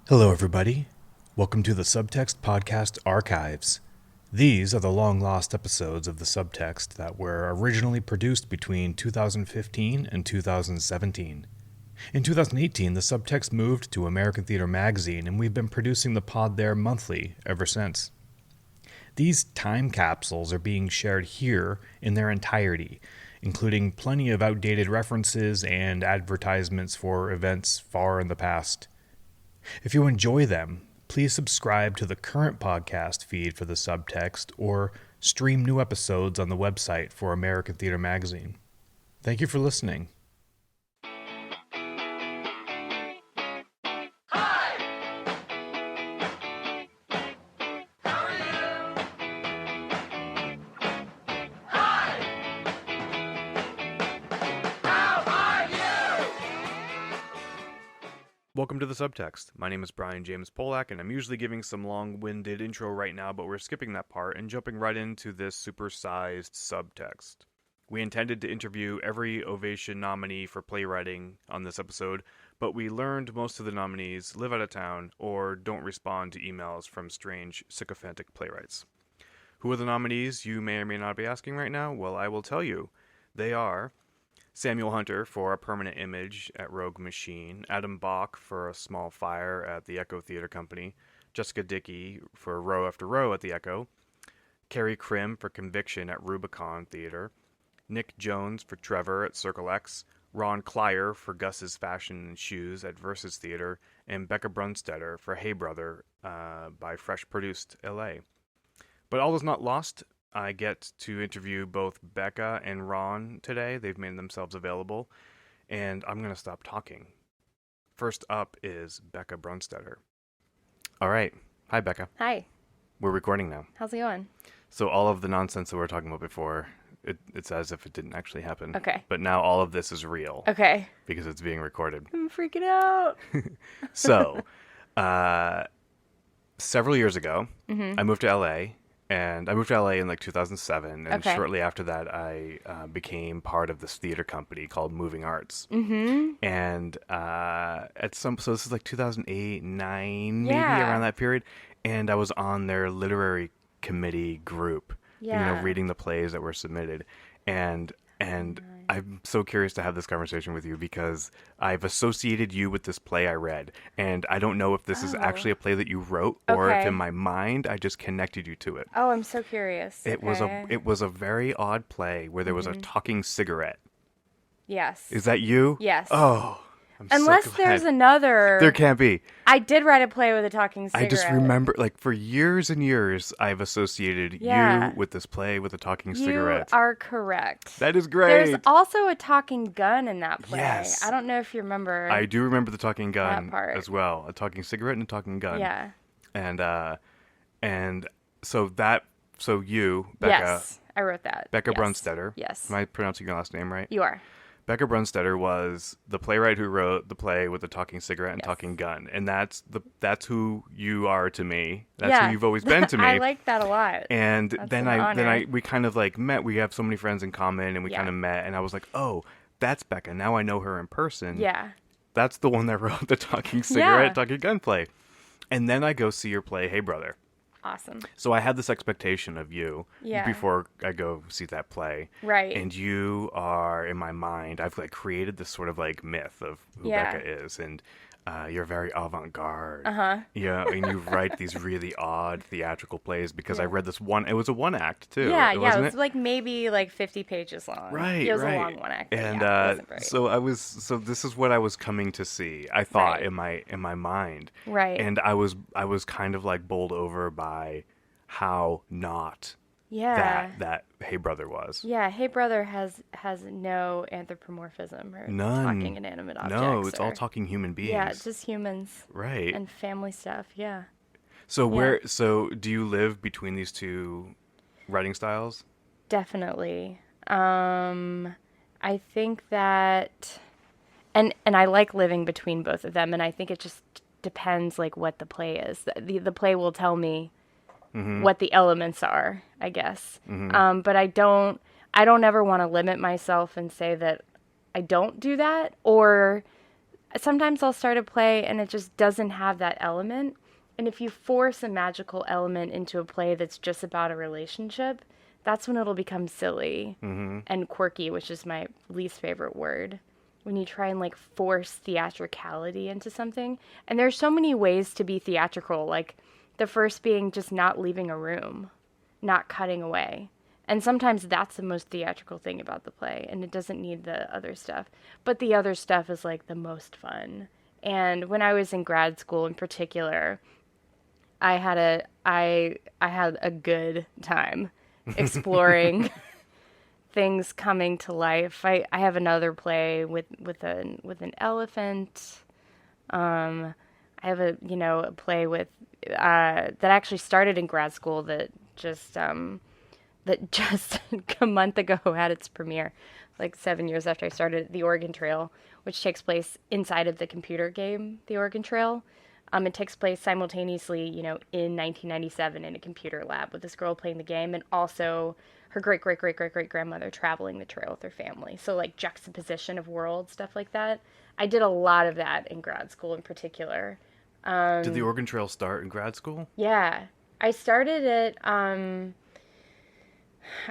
Hello, everybody. Welcome to the Subtext Podcast Archives. These are the long-lost episodes of the Subtext that were originally produced between 2015 and 2017. In 2018, the Subtext moved to American Theater Magazine, and we've been producing the pod there monthly ever since. These time capsules are being shared here in their entirety, including plenty of outdated references and advertisements for events far in the past. If you enjoy them, please subscribe to the current podcast feed for the Subtext or stream new episodes on the website for American Theater Magazine. Thank you for listening. Welcome to the Subtext. My name is Brian James Polak, and I'm usually giving some long-winded intro right now, but we're skipping that part and jumping right into this supersized subtext. We intended to interview every Ovation nominee for playwriting on this episode, but we learned most of the nominees live out of town or don't respond to emails from strange, sycophantic playwrights. Who are the nominees, you may or may not be asking right now? Well, I will tell you. They are Samuel Hunter for A Permanent Image at Rogue Machine, Adam Bach for A Small Fire at the Echo Theater Company, Jessica Dickey for Row After Row at the Echo, Carrie Krim for Conviction at Rubicon Theater, Nick Jones for Trevor at Circle X, Ron Klier for Gus's Fashion and Shoes at Versus Theater, and Bekah Brunstetter for Hey Brother by Fresh Produced LA. But all is not lost. I get to interview both Bekah and Ron today. They've made themselves available, and I'm going to stop talking. First up is Bekah Brunstetter. All right. Hi, Bekah. Hi. We're recording now. How's it going? So all of the nonsense that we were talking about before, it's as if it didn't actually happen. Okay. But now all of this is real. Okay. Because it's being recorded. I'm freaking out. So, several years ago, I moved to LA. And I moved to LA in like 2007, and shortly after that, I became part of this theater company called Moving Arts. Mm-hmm. And so this is like 2008, 9, maybe around that period. And I was on their literary committee group, reading the plays that were submitted. And I'm so curious to have this conversation with you because I've associated you with this play I read, and I don't know if this is actually a play that you wrote or if in my mind I just connected you to it. Oh, I'm so curious. It was a very odd play where there was a talking cigarette. Yes. Is that you? Yes. Oh, I'm Unless so glad. there's another. There can't be. I did write a play with a talking cigarette. I just remember, like, for years and years, I've associated you with this play with a talking cigarette. You are correct. That is great. There's also a talking gun in that play. Yes. I don't know if you remember. I do remember the talking gun part. as well. A talking cigarette and a talking gun. Yeah. And so you, Bekah. Yes, I wrote that. Bekah yes. Brunstetter. Yes. Am I pronouncing your last name right? You are. Bekah Brunstetter was the playwright who wrote the play with the talking cigarette and talking gun, and that's who you are to me. That's who you've always been to me. I like that a lot. And that's then we kind of like met. We have so many friends in common, and we kind of met. And I was like, oh, that's Bekah. Now I know her in person. Yeah. That's the one that wrote the talking cigarette, talking gun play. And then I go see your play, Hey Brother. Awesome. So I had this expectation of you before I go see that play. Right. And you are, in my mind, I've like created this sort of like myth of who Bekah is. And you're very avant-garde. Uh-huh. Yeah, and you write these really odd theatrical plays because I read this one. It was a one act too. Yeah, it was like maybe like 50 pages long. Right, it was right. a long one act. And so this is what I was coming to see. I thought in my mind. Right. And I was kind of like bowled over by how not that Hey Brother was. Yeah, Hey Brother has no anthropomorphism or talking inanimate objects. No, it's all talking human beings. Yeah, it's just humans. Right. And family stuff, yeah. So do you live between these two writing styles? Definitely. I think that and I like living between both of them, and I think it just depends like what the play is. The play will tell me what the elements are, I guess. But I don't ever want to limit myself and say that I don't do that, or sometimes I'll start a play and it just doesn't have that element. And if you force a magical element into a play that's just about a relationship, that's when it'll become silly and quirky, which is my least favorite word. When you try and like force theatricality into something. And there's so many ways to be theatrical, like the first being just not leaving a room, not cutting away. And sometimes that's the most theatrical thing about the play, and it doesn't need the other stuff. But the other stuff is like the most fun. And when I was in grad school in particular, I had a good time exploring things coming to life. I have another play with an elephant. I have a play with that actually started in grad school that just a month ago had its premiere, like 7 years after I started, The Oregon Trail, which takes place inside of the computer game, The Oregon Trail. It takes place simultaneously, in 1997 in a computer lab with this girl playing the game and also her great-great-great-great-great-grandmother traveling the trail with her family. So, like, juxtaposition of worlds, stuff like that. I did a lot of that in grad school in particular. Did the Oregon Trail start in grad school? Yeah. I started it,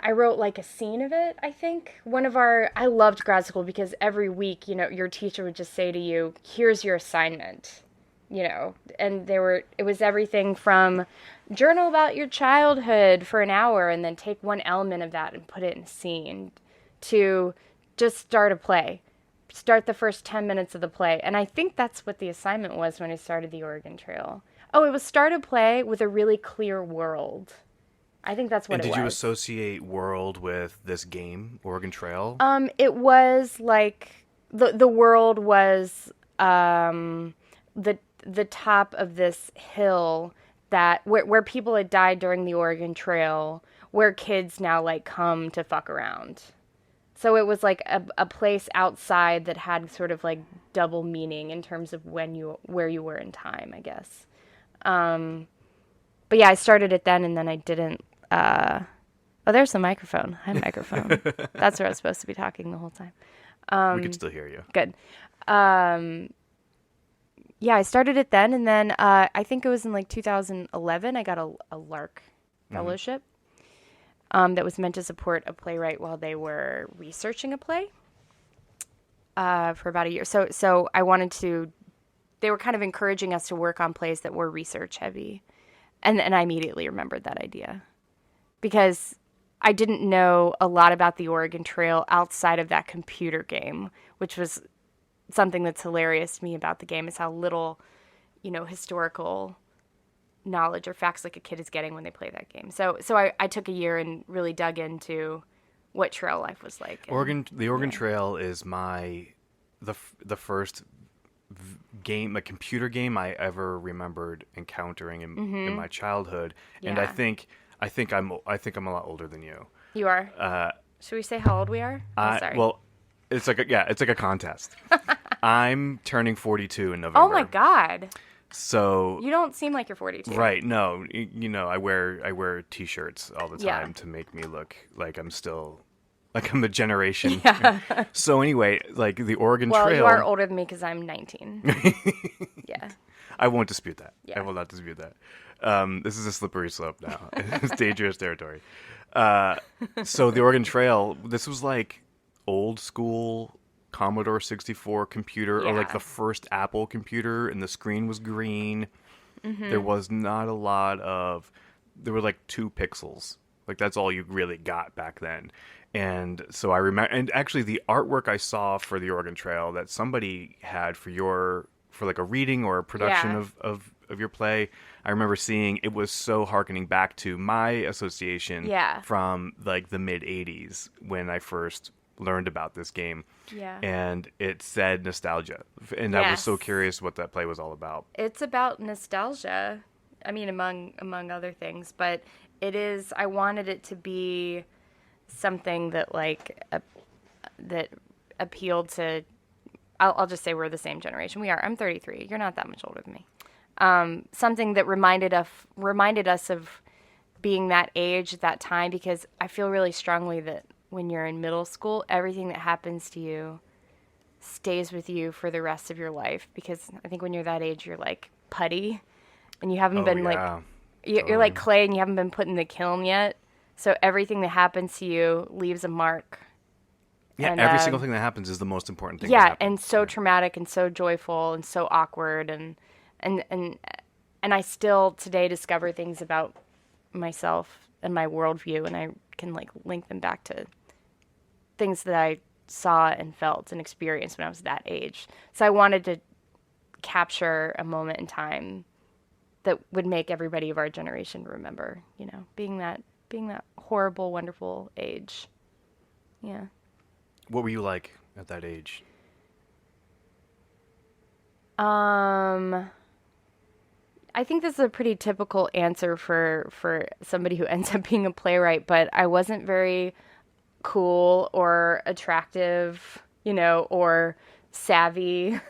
I wrote like a scene of it, I think. I loved grad school because every week, your teacher would just say to you, here's your assignment. And it was everything from journal about your childhood for an hour and then take one element of that and put it in a scene to just start a play. Start the first 10 minutes of the play. And I think that's what the assignment was when I started the Oregon Trail. Oh, it was start a play with a really clear world. I think that's what it was. And did you associate world with this game, Oregon Trail? It was like the world was the top of this hill that where people had died during the Oregon Trail, where kids now like come to fuck around. So it was like a place outside that had sort of like double meaning in terms of where you were in time, I guess. But yeah, I started it then and then I didn't. Oh, there's the microphone. Hi, microphone. That's where I was supposed to be talking the whole time. We can still hear you. Good. Yeah, I started it then, and then I think it was in like 2011, I got a LARC fellowship that was meant to support a playwright while they were researching a play for about a year. So I wanted to, they were kind of encouraging us to work on plays that were research heavy. And I immediately remembered that idea because I didn't know a lot about the Oregon Trail outside of that computer game, which was something that's hilarious to me about the game is how little, historical knowledge or facts like a kid is getting when they play that game. So I took a year and really dug into what trail life was like. The Oregon Trail is the first game, a computer game I ever remembered encountering in my childhood, and I think I'm a lot older than you. You are. Should we say how old we are? Sorry. Well, it's like a contest. I'm turning 42 in November. Oh my God. So you don't seem like you're 42. Right? No, I wear t-shirts all the time to make me look like I'm still. Like I'm a generation. Yeah. So anyway, like the Oregon Trail. Well, you are older than me because I'm 19. Yeah. I won't dispute that. Yeah. I will not dispute that. This is a slippery slope now. It's dangerous territory. So the Oregon Trail, this was like old school Commodore 64 computer or like the first Apple computer and the screen was green. Mm-hmm. There was not a lot of, there were like 2 pixels. Like that's all you really got back then. And so I remember, and actually the artwork I saw for the Oregon Trail that somebody had for like a reading or a production of your play, I remember seeing it was so hearkening back to my association from like the mid 80s when I first learned about this game. Yeah. And it said nostalgia. And I was so curious what that play was all about. It's about nostalgia. I mean, among other things, but it is, I wanted it to be something that that appealed to, I'll just say we're the same generation. We are. I'm 33. You're not that much older than me. Something that reminded us of being that age at that time, because I feel really strongly that when you're in middle school, everything that happens to you stays with you for the rest of your life, because I think when you're that age, you're like putty and you haven't Oh been like, yeah, you're totally. like clay and you haven't been put in the kiln yet. So everything that happens to you leaves a mark. Yeah, And every single thing that happens is the most important thing to yeah, happen. and so Yeah. traumatic and so joyful and so awkward, and and and I still today discover things about myself and my worldview, and I can like link them back to things that I saw and felt and experienced when I was that age. So I wanted to capture a moment in time that would make everybody of our generation remember, being that horrible, wonderful age. Yeah. What were you like at that age? Um, I think this is a pretty typical answer for somebody who ends up being a playwright, but I wasn't very cool or attractive, or savvy.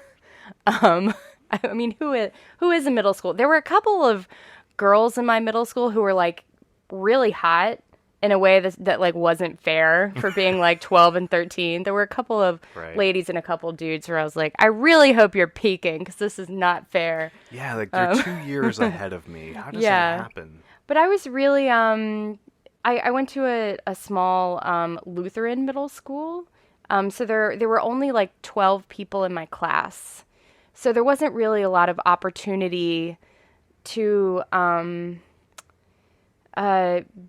Um, I mean, who is in middle school? There were a couple of girls in my middle school who were like really hot in a way that like wasn't fair for being like 12 and 13. There were a couple of Right. ladies and a couple of dudes where I was like, I really hope you're peaking because this is not fair. Yeah, like they're 2 years ahead of me. How does that Yeah. happen? But I was really I went to a small Lutheran middle school. So there were only like 12 people in my class. So there wasn't really a lot of opportunity to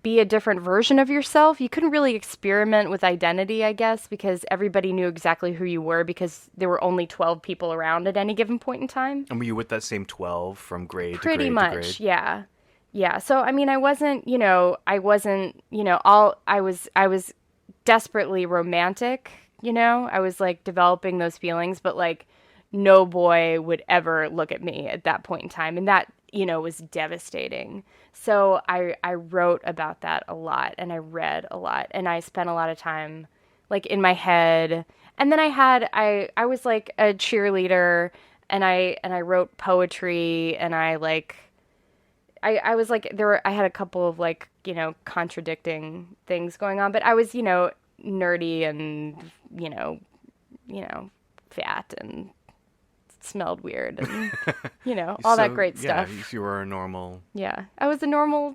be a different version of yourself. You couldn't really experiment with identity, I guess, because everybody knew exactly who you were because there were only 12 people around at any given point in time. And were you with that same 12 from grade to Pretty grade to grade? much, yeah. Yeah. So I mean, all I was desperately romantic, I was like developing those feelings, but like no boy would ever look at me at that point in time, and that, was devastating. So I wrote about that a lot, and I read a lot, and I spent a lot of time like in my head. And then I was like a cheerleader, and I wrote poetry, and I was like I had a couple of like, contradicting things going on, but I was, nerdy and, you know, fat and smelled weird and, all that So, great yeah, stuff. if you were a normal. Yeah. I was a normal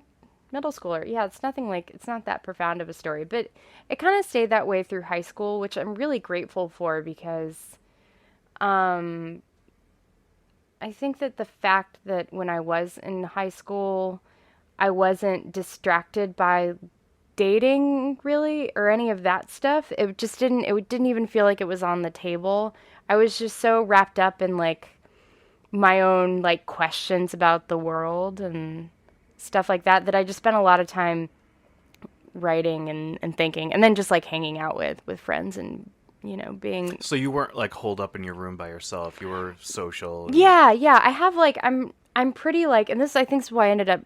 middle schooler. Yeah, it's not that profound of a story, but it kind of stayed that way through high school, which I'm really grateful for because um I think that the fact that when I was in high school, I wasn't distracted by dating really or any of that stuff. It didn't even feel like it was on the table. I was just so wrapped up in like my own like questions about the world and stuff like that I just spent a lot of time writing and thinking and then just like hanging out with friends and being. So you weren't like holed up in your room by yourself. You were social and Yeah, I have like I'm pretty like, and this I think is why I ended up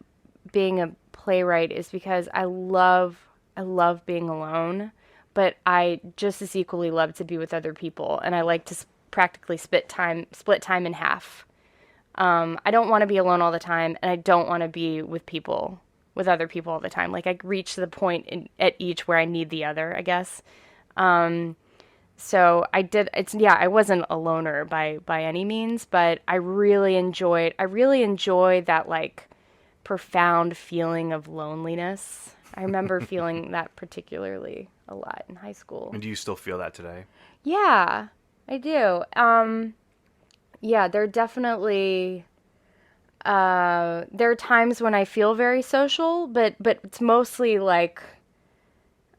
being a playwright, is because I love being alone, but I just as equally love to be with other people, and I like to practically split time in half. I don't want to be alone all the time, and I don't want to be with other people all the time. Like I reach the point at each where I need the other, I guess. So I wasn't a loner by any means, but I really enjoyed that like profound feeling of loneliness. I remember feeling that particularly a lot in high school. and do you still feel that today? Yeah, I do. Yeah, there are times when I feel very social, but it's mostly like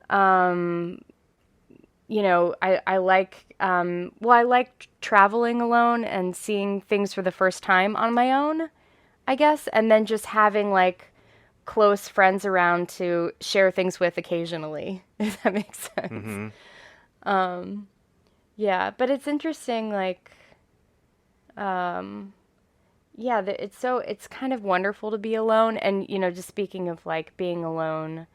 um I like I like traveling alone and seeing things for the first time on my own, I guess, and then just having like close friends around to share things with occasionally, if that makes sense. Mm-hmm. Yeah, but it's interesting like yeah, it's kind of wonderful to be alone, and just speaking of like being alone,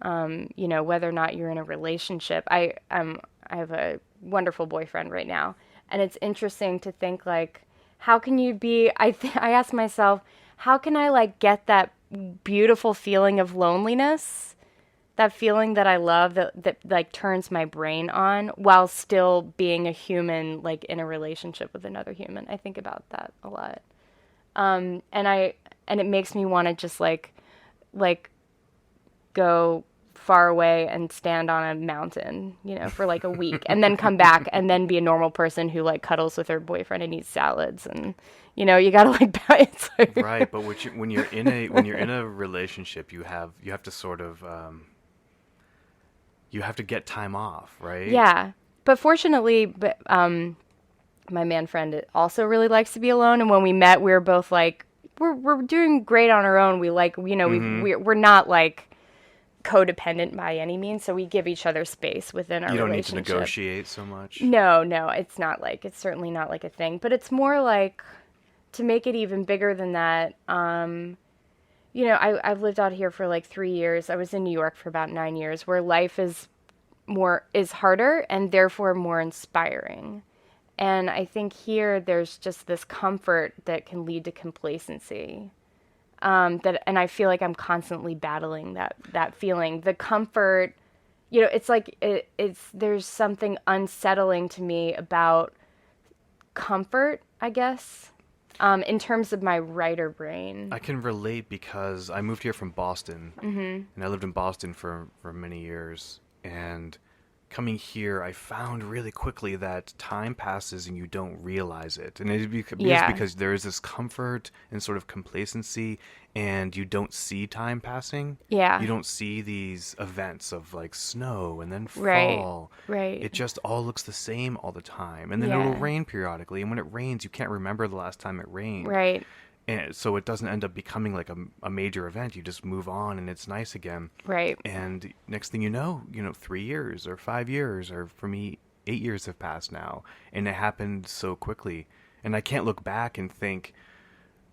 whether or not you're in a relationship. I have a wonderful boyfriend right now, and it's interesting to think like, how can you be? I ask myself, how can I like get that beautiful feeling of loneliness that feeling that I love that like turns my brain on while still being a human, like in a relationship with another human. I think about that a lot. And it makes me want to just like go far away and stand on a mountain, for like a week and then come back and then be a normal person who like cuddles with her boyfriend and eats salads and you gotta like it's like Right, but when you're in a relationship, you have to sort of you have to get time off, right? yeah. But fortunately, my man friend also really likes to be alone, and when we met, we were both like, we're doing great on our own. We like, we're not like codependent by any means, so we give each other space within our You don't need relationship. to negotiate so much. No, it's certainly not like a thing, but it's more like, to make it even bigger than that, I've lived out here for like 3 years. I was in New York for about 9 years, where life is harder and therefore more inspiring. And I think here there's just this comfort that can lead to complacency. And I feel like I'm constantly battling that feeling. The comfort, it's like there's something unsettling to me about comfort, I guess, in terms of my writer brain. I can relate because I moved here from Boston, and I lived in Boston for many years. And coming here, I found really quickly that time passes and you don't realize it. And it is because there is this comfort and sort of complacency, and you don't see time passing. Yeah. You don't see these events of like snow and then Right. fall. Right. It just all looks the same all the time. And then Yeah. it'll rain periodically. And when it rains, you can't remember the last time it rained. Right. And so it doesn't end up becoming like a major event. You just move on and it's nice again. Right. And next thing you know, 3 years or 5 years, or for me, 8 years have passed now. And it happened so quickly. And I can't look back and think,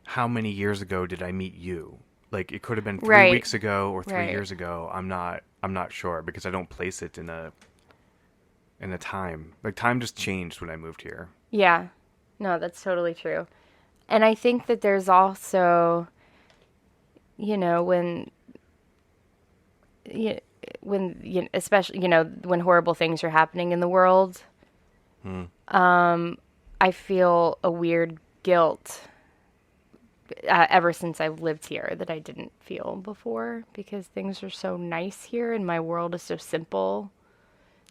how many years ago did I meet you? Like, it could have been 3 Right. weeks ago or 3 Right. years ago. I'm not sure, because I don't place it in a time. Like, time just changed when I moved here. Yeah. No, that's totally true. And I think that there's also, especially, when horrible things are happening in the world, I feel a weird guilt ever since I've lived here that I didn't feel before, because things are so nice here and my world is so simple.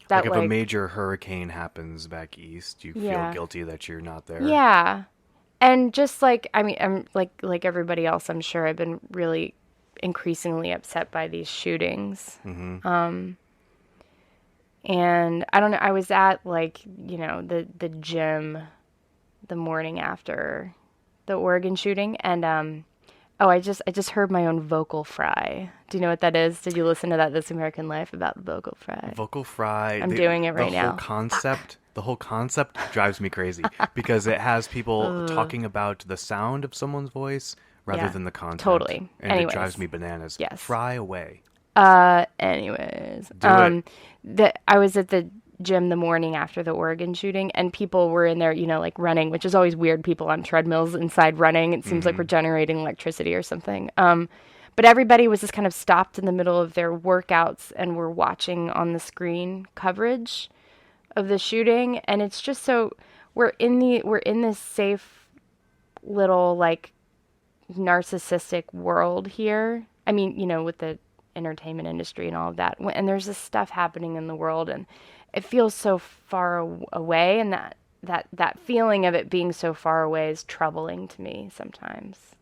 That Like, if a major hurricane happens back east, you Yeah. feel guilty that you're not there. Yeah. And just like, I mean, I'm like everybody else, I'm sure I've been really increasingly upset by these shootings. And I don't know, I was at like, the gym the morning after the Oregon shooting, and I just heard my own vocal fry. Do you know what that is? Did you listen to that This American Life about vocal fry? Vocal fry. I'm doing it right now. The whole concept drives me crazy, because it has people talking about the sound of someone's voice rather Yeah, than the content. totally. And Anyways. it drives me bananas. Yes. Fry away. Anyways, Do it. I was at the gym the morning after the Oregon shooting, and people were in there, like running, which is always weird. People on treadmills inside running. It seems like we're generating electricity or something. But everybody was just kind of stopped in the middle of their workouts and were watching on the screen coverage of the shooting, and it's just so we're in this safe little like narcissistic world here. I mean, with the entertainment industry and all of that, and there's this stuff happening in the world, and it feels so far away, and that feeling of it being so far away is troubling to me sometimes.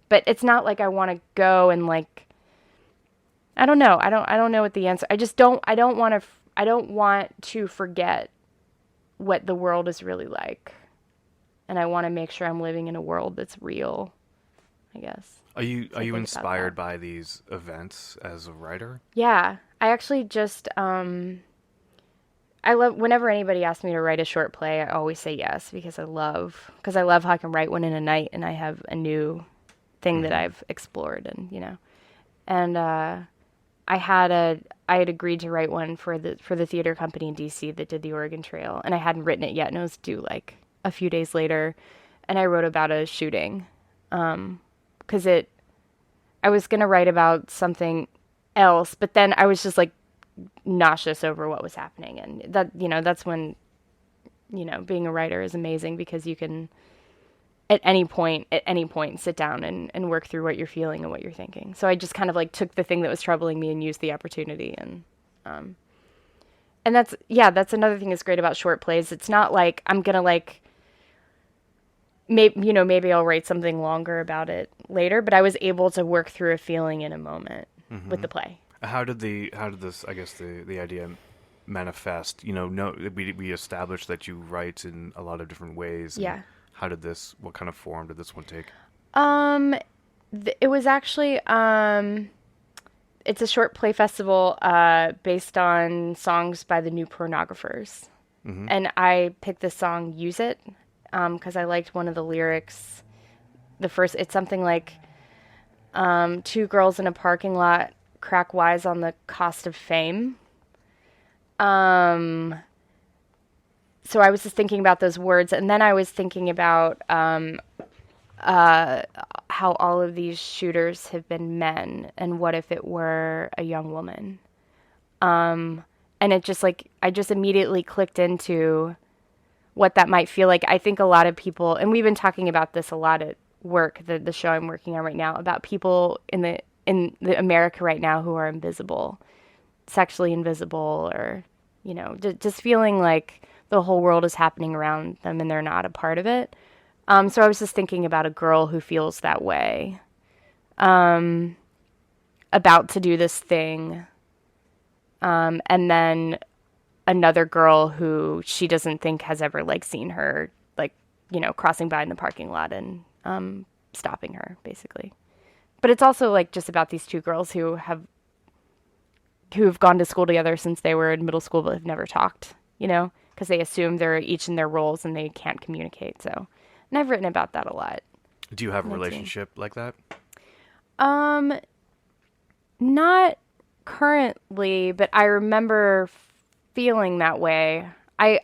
But it's not like I want to go and like, I don't know. I don't know what the answer. I don't want to forget what the world is really like. And I want to make sure I'm living in a world that's real, I guess. Are you think about inspired that. by these events as a writer? Yeah. I actually just, I love, whenever anybody asks me to write a short play, I always say yes, because I love how I can write one in a night and I have a new thing that I've explored, and I had agreed to write one for the theater company in DC that did the Oregon Trail, and I hadn't written it yet, and it was due like a few days later, and I wrote about a shooting, because I was gonna write about something else. But then I was just like nauseous over what was happening. And that, that's when, being a writer is amazing because you can at any point, sit down and work through what you're feeling and what you're thinking. So I just kind of like took the thing that was troubling me and used the opportunity. And that's another thing that's great about short plays. It's not like I'm going to like, maybe I'll write something longer about it later, but I was able to work through a feeling in a moment with the play. How did this, I guess, the idea manifest? No, we established that you write in a lot of different ways. Yeah. What kind of form did this one take? It was actually, it's a short play festival, based on songs by the New Pornographers. Mm-hmm. And I picked the song Use It, because I liked one of the lyrics. It's something like, 2 girls in a parking lot crack wise on the cost of fame. So I was just thinking about those words, and then I was thinking about how all of these shooters have been men, and what if it were a young woman? And it just like, I just immediately clicked into what that might feel like. I think a lot of people, and we've been talking about this a lot at work, the show I'm working on right now, about people in the America right now who are invisible, sexually invisible, or, just feeling like the whole world is happening around them and they're not a part of it. So I was just thinking about a girl who feels that way, about to do this thing, and then another girl who she doesn't think has ever like seen her, like, crossing by in the parking lot and stopping her, basically. But it's also like just about these 2 girls who have gone to school together since they were in middle school but have never talked, because they assume they're each in their roles and they can't communicate. So, and I've written about that a lot. Do you have a relationship like that? Not currently, but I remember feeling that way. I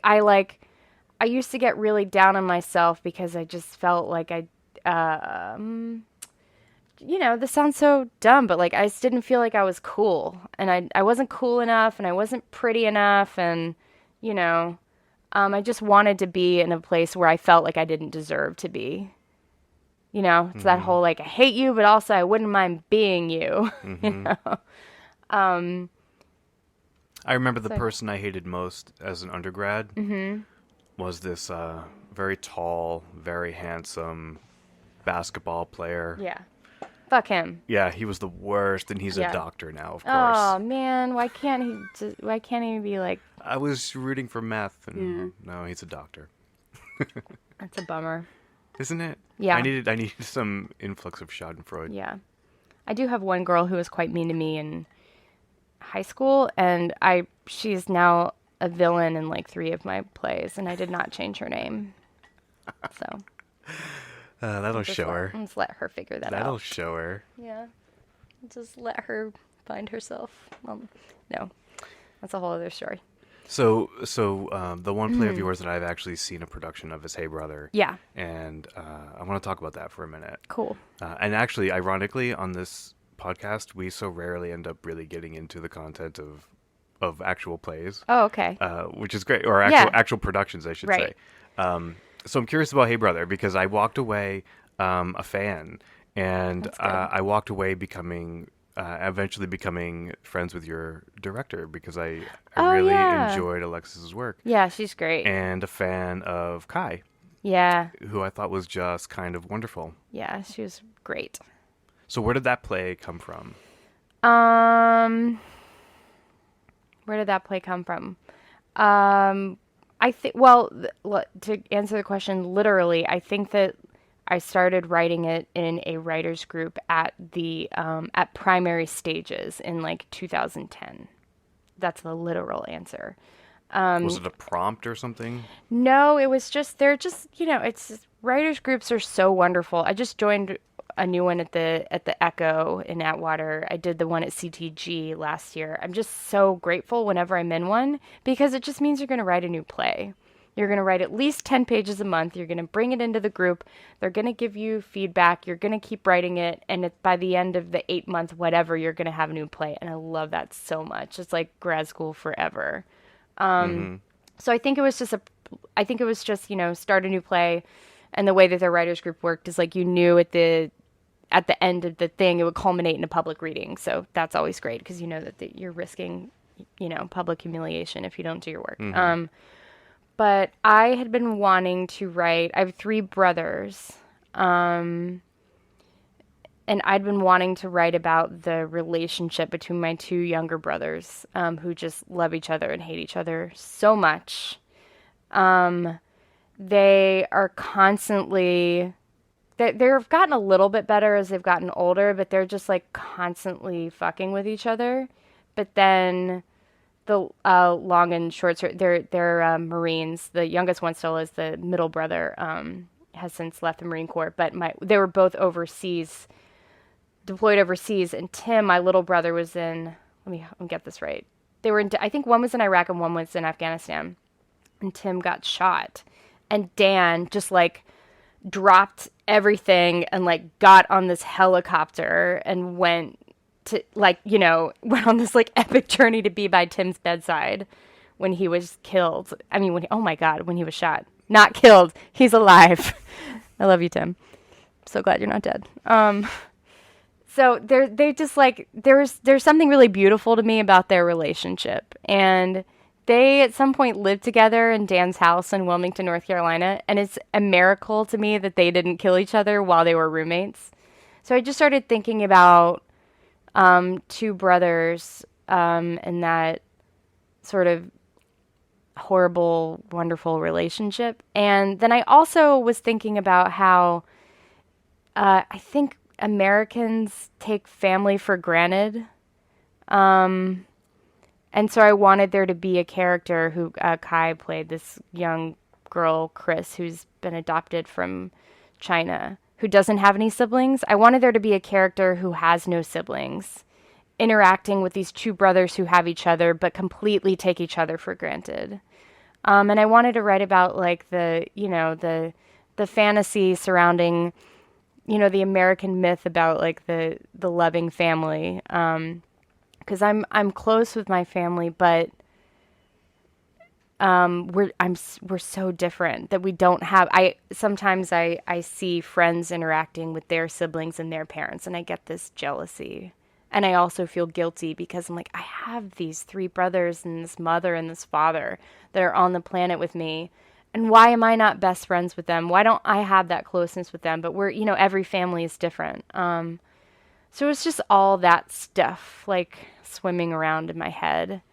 used to get really down on myself because I just felt like this sounds so dumb, but like I just didn't feel like I was cool, and I wasn't cool enough, and I wasn't pretty enough, and I just wanted to be in a place where I felt like I didn't deserve to be. It's that whole like, I hate you, but also I wouldn't mind being you. I remember the person I hated most as an undergrad was this very tall, very handsome basketball player. Yeah. Fuck him. Yeah, he was the worst, and he's a doctor now, of course. Oh man, why can't he be like? I was rooting for meth, and no, he's a doctor. That's a bummer, isn't it? Yeah. I needed some influx of Schadenfreude. Yeah, I do have one girl who was quite mean to me in high school, and she's now a villain in like 3 of my plays, and I did not change her name, so. That'll show her. Just let her figure that out. That'll show her. Yeah. Just let her find herself. No. That's a whole other story. So the one play of yours that I've actually seen a production of is Hey Brother. Yeah. And I want to talk about that for a minute. Cool. And actually, ironically, on this podcast, we so rarely end up really getting into the content of actual plays. Oh, okay. Which is great. Or actual productions, I should say. So I'm curious about Hey Brother because I walked away a fan, and I walked away eventually becoming friends with your director because I really enjoyed Alexis's work. Yeah, she's great. And a fan of Kai. Yeah. Who I thought was just kind of wonderful. Yeah, she was great. So where did that play come from? Where did that play come from? I think, well, to answer the question literally, I think that I started writing it in a writer's group at at primary stages in like 2010. That's the literal answer. Was it a prompt or something? No, it was just, writers groups are so wonderful. I just joined a new one at the Echo in Atwater. I did the one at CTG last year. I'm just so grateful whenever I'm in one because it just means you're going to write a new play. You're going to write at least 10 pages a month. You're going to bring it into the group. They're going to give you feedback. You're going to keep writing it. And by the end of the 8-month whatever, you're going to have a new play. And I love that so much. It's like grad school forever. So I think it was just, start a new play. And the way that their writers group worked is like you knew at the end of the thing, it would culminate in a public reading. So that's always great because you know that you're risking, public humiliation if you don't do your work. But I had been wanting to write. I have 3 brothers, and I'd been wanting to write about the relationship between my 2 younger brothers, who just love each other and hate each other so much. They are constantly. They've gotten a little bit better as they've gotten older, but they're just like constantly fucking with each other. But then the long and short story, they're Marines. The youngest one still is. The middle brother has since left the Marine Corps. But they were both deployed overseas. And Tim, my little brother, was in. Let me get this right. They were in. I think one was in Iraq and one was in Afghanistan. And Tim got shot, and Dan just like dropped everything and like got on this helicopter and went on this like epic journey to be by Tim's bedside when he was killed. I mean, when he was shot. Not killed. He's alive. I love you, Tim. I'm so glad you're not dead. So they just like, there's something really beautiful to me about their relationship. And they at some point lived together in Dan's house in Wilmington, North Carolina. And it's a miracle to me that they didn't kill each other while they were roommates. So I just started thinking about 2 brothers and that sort of horrible, wonderful relationship. And then I also was thinking about how I think Americans take family for granted. And so I wanted there to be a character who Kai played, this young girl, Chris, who's been adopted from China, who doesn't have any siblings. I wanted there to be a character who has no siblings, interacting with these 2 brothers who have each other, but completely take each other for granted. And I wanted to write about like the fantasy surrounding, the American myth about like the loving family. Because I'm close with my family, but we're so different that we don't have. Sometimes I see friends interacting with their siblings and their parents, and I get this jealousy, and I also feel guilty because I'm like, I have these 3 brothers and this mother and this father that are on the planet with me, and why am I not best friends with them? Why don't I have that closeness with them? But we're every family is different. So it's just all that stuff like swimming around in my head.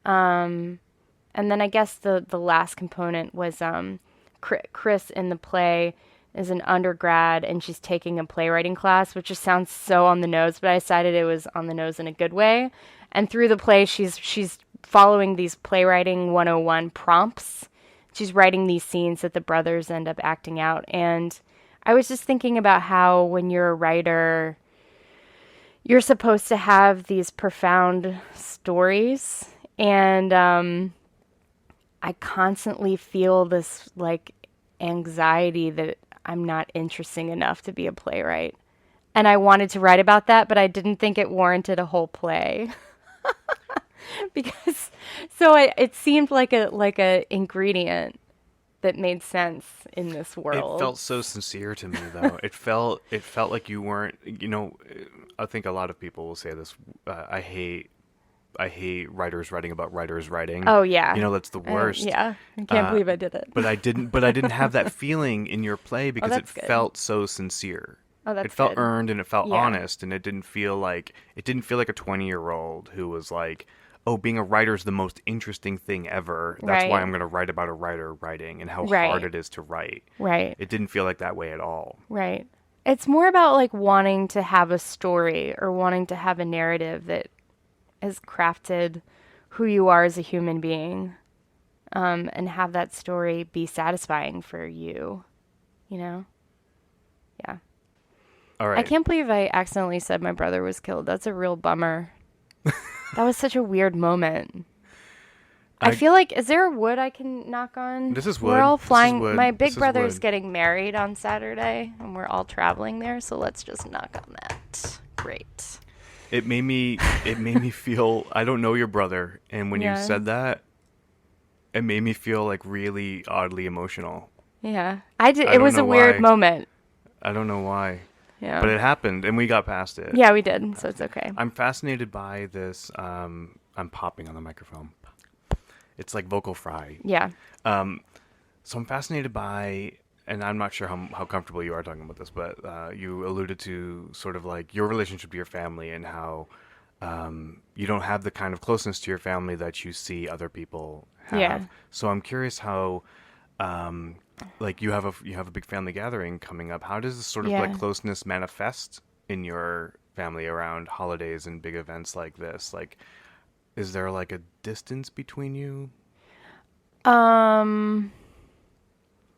And then I guess the last component was Chris in the play is an undergrad and she's taking a playwriting class, which just sounds so on the nose, but I decided it was on the nose in a good way. And through the play, she's following these playwriting 101 prompts. She's writing these scenes that the brothers end up acting out. And I was just thinking about how when you're a writer, you're supposed to have these profound stories. And I constantly feel this like anxiety that I'm not interesting enough to be a playwright. And I wanted to write about that, but I didn't think it warranted a whole play. Because it seemed like a ingredient that made sense in this world. It felt so sincere to me, though. It felt like you weren't. I think a lot of people will say this. I hate writers writing about writers writing. Oh yeah, that's the worst. Yeah, I can't believe I did it. But I didn't have that feeling in your play because it felt so sincere. Oh, that's It felt good. earned and it felt honest, and it didn't feel like a 20-year-old who was like, oh, being a writer is the most interesting thing ever. That's why I'm going to write about a writer writing and how hard it is to write. Right. It didn't feel like that way at all. Right. It's more about like wanting to have a story or wanting to have a narrative that has crafted who you are as a human being, and have that story be satisfying for you, Yeah. All right. I can't believe I accidentally said my brother was killed. That's a real bummer. That was such a weird moment. I I feel like, is there wood I can knock on? This is We're wood. all This is flying. wood. My This big is brother's wood. getting married on Saturday, and we're all traveling there, so let's just knock on that. Great. It made me feel I don't know your brother, and when you Yeah. said that, it made me feel like really oddly emotional. Yeah. I did. I It don't was a know weird why. moment. I don't know why. But Yeah. it happened and we got past it. Yeah, we did, so it's okay. I'm fascinated by this I'm popping on the microphone. It's like vocal fry. Yeah. Um so I'm fascinated by, and I'm not sure how comfortable you are talking about this, but you alluded to sort of like your relationship to your family and how you don't have the kind of closeness to your family that you see other people Yeah. have. So I'm curious how, like you have a big family gathering coming up. How does this sort of like Yeah. closeness manifest in your family around holidays and big events like this? Like, is there like a distance between you? Um,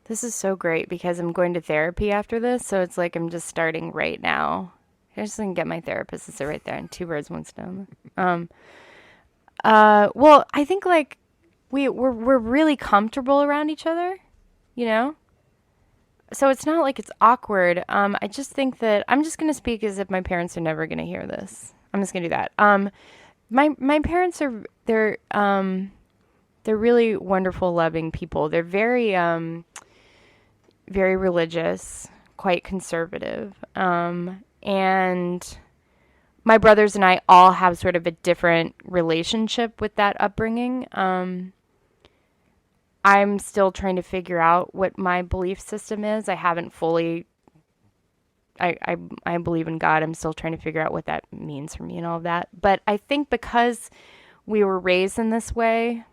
this is so great because I'm going to therapy after this, so it's like I'm just starting right now. I just gonna get my therapist to sit right there, and two birds, one stone. Um, well, I think like we're really comfortable around each other, you know? So it's not like it's awkward. I just think that I'm just gonna speak as if my parents are never gonna hear this. I'm just gonna do that. My parents are they're really wonderful, loving people. They're very religious, quite conservative, and my brothers and I all have sort of a different relationship with that upbringing. I'm still trying to figure out what my belief system is. I haven't fully. I believe in God. I'm still trying to figure out what that means for me and all of that. But I think because we were raised in this way,